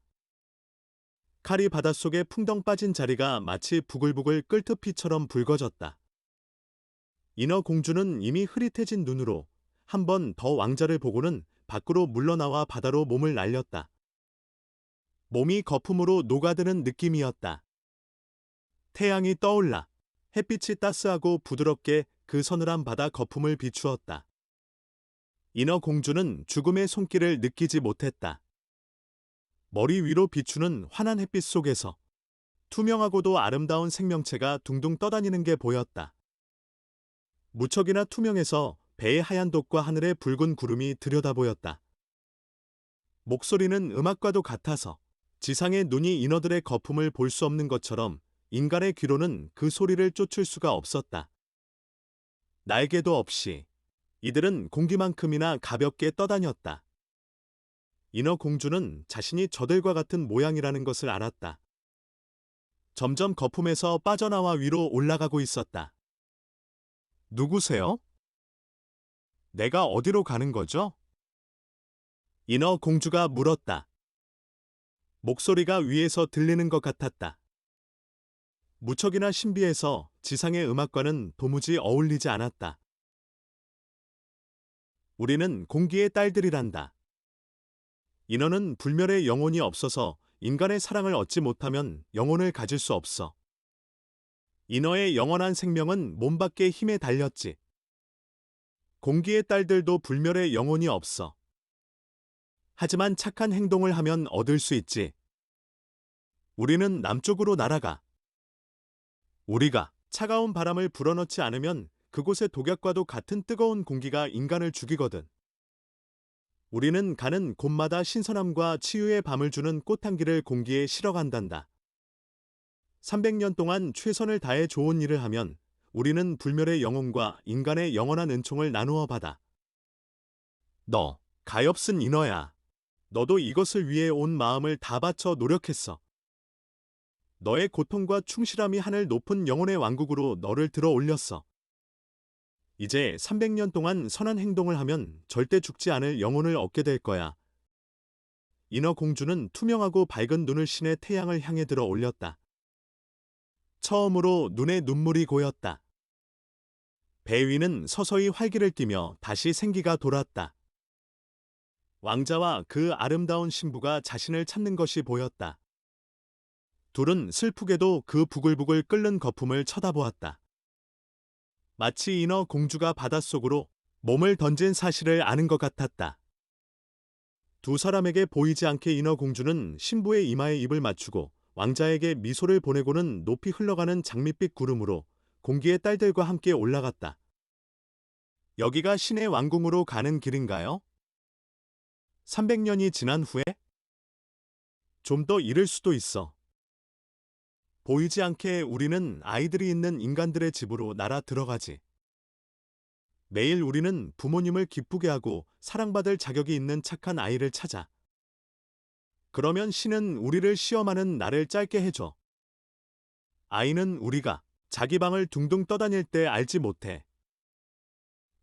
칼이 바닷속에 풍덩 빠진 자리가 마치 부글부글 끓듯 피처럼 붉어졌다. 인어 공주는 이미 흐릿해진 눈으로 한 번 더 왕자를 보고는 밖으로 물러나와 바다로 몸을 날렸다. 몸이 거품으로 녹아드는 느낌이었다. 태양이 떠올라 햇빛이 따스하고 부드럽게 그 서늘한 바다 거품을 비추었다. 인어 공주는 죽음의 손길을 느끼지 못했다. 머리 위로 비추는 환한 햇빛 속에서 투명하고도 아름다운 생명체가 둥둥 떠다니는 게 보였다. 무척이나 투명해서 배의 하얀 돛과 하늘의 붉은 구름이 들여다보였다. 목소리는 음악과도 같아서 지상의 눈이 인어들의 거품을 볼 수 없는 것처럼 인간의 귀로는 그 소리를 쫓을 수가 없었다. 날개도 없이 이들은 공기만큼이나 가볍게 떠다녔다. 인어 공주는 자신이 저들과 같은 모양이라는 것을 알았다. 점점 거품에서 빠져나와 위로 올라가고 있었다. 누구세요? 내가 어디로 가는 거죠? 인어 공주가 물었다. 목소리가 위에서 들리는 것 같았다. 무척이나 신비해서 지상의 음악과는 도무지 어울리지 않았다. 우리는 공기의 딸들이란다. 인어는 불멸의 영혼이 없어서 인간의 사랑을 얻지 못하면 영혼을 가질 수 없어. 인어의 영원한 생명은 몸 밖의 힘에 달렸지. 공기의 딸들도 불멸의 영혼이 없어. 하지만 착한 행동을 하면 얻을 수 있지. 우리는 남쪽으로 날아가. 우리가 차가운 바람을 불어넣지 않으면 그곳의 독약과도 같은 뜨거운 공기가 인간을 죽이거든. 우리는 가는 곳마다 신선함과 치유의 밤을 주는 꽃향기를 공기에 실어간단다. 300년 동안 최선을 다해 좋은 일을 하면 우리는 불멸의 영혼과 인간의 영원한 은총을 나누어 받아. 너, 가엾은 인어야. 너도 이것을 위해 온 마음을 다 바쳐 노력했어. 너의 고통과 충실함이 하늘 높은 영혼의 왕국으로 너를 들어 올렸어. 이제 300년 동안 선한 행동을 하면 절대 죽지 않을 영혼을 얻게 될 거야. 인어 공주는 투명하고 밝은 눈을 신의 태양을 향해 들어 올렸다. 처음으로 눈에 눈물이 고였다. 배 위는 서서히 활기를 띠며 다시 생기가 돌았다. 왕자와 그 아름다운 신부가 자신을 찾는 것이 보였다. 둘은 슬프게도 그 부글부글 끓는 거품을 쳐다보았다. 마치 인어 공주가 바닷속으로 몸을 던진 사실을 아는 것 같았다. 두 사람에게 보이지 않게 인어 공주는 신부의 이마에 입을 맞추고 왕자에게 미소를 보내고는 높이 흘러가는 장밋빛 구름으로 공기의 딸들과 함께 올라갔다. 여기가 신의 왕궁으로 가는 길인가요? 300년이 지난 후에? 좀 더 이를 수도 있어. 보이지 않게 우리는 아이들이 있는 인간들의 집으로 날아 들어가지. 매일 우리는 부모님을 기쁘게 하고 사랑받을 자격이 있는 착한 아이를 찾아. 그러면 신은 우리를 시험하는 날을 짧게 해줘. 아이는 우리가 자기 방을 둥둥 떠다닐 때 알지 못해.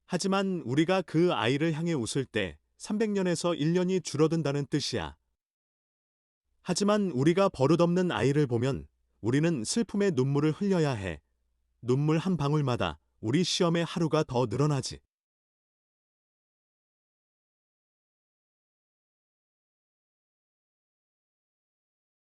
하지만 우리가 그 아이를 향해 웃을 때 300년에서 1년이 줄어든다는 뜻이야. 하지만 우리가 버릇없는 아이를 보면 우리는 슬픔의 눈물을 흘려야 해. 눈물 한 방울마다 우리 시험의 하루가 더 늘어나지.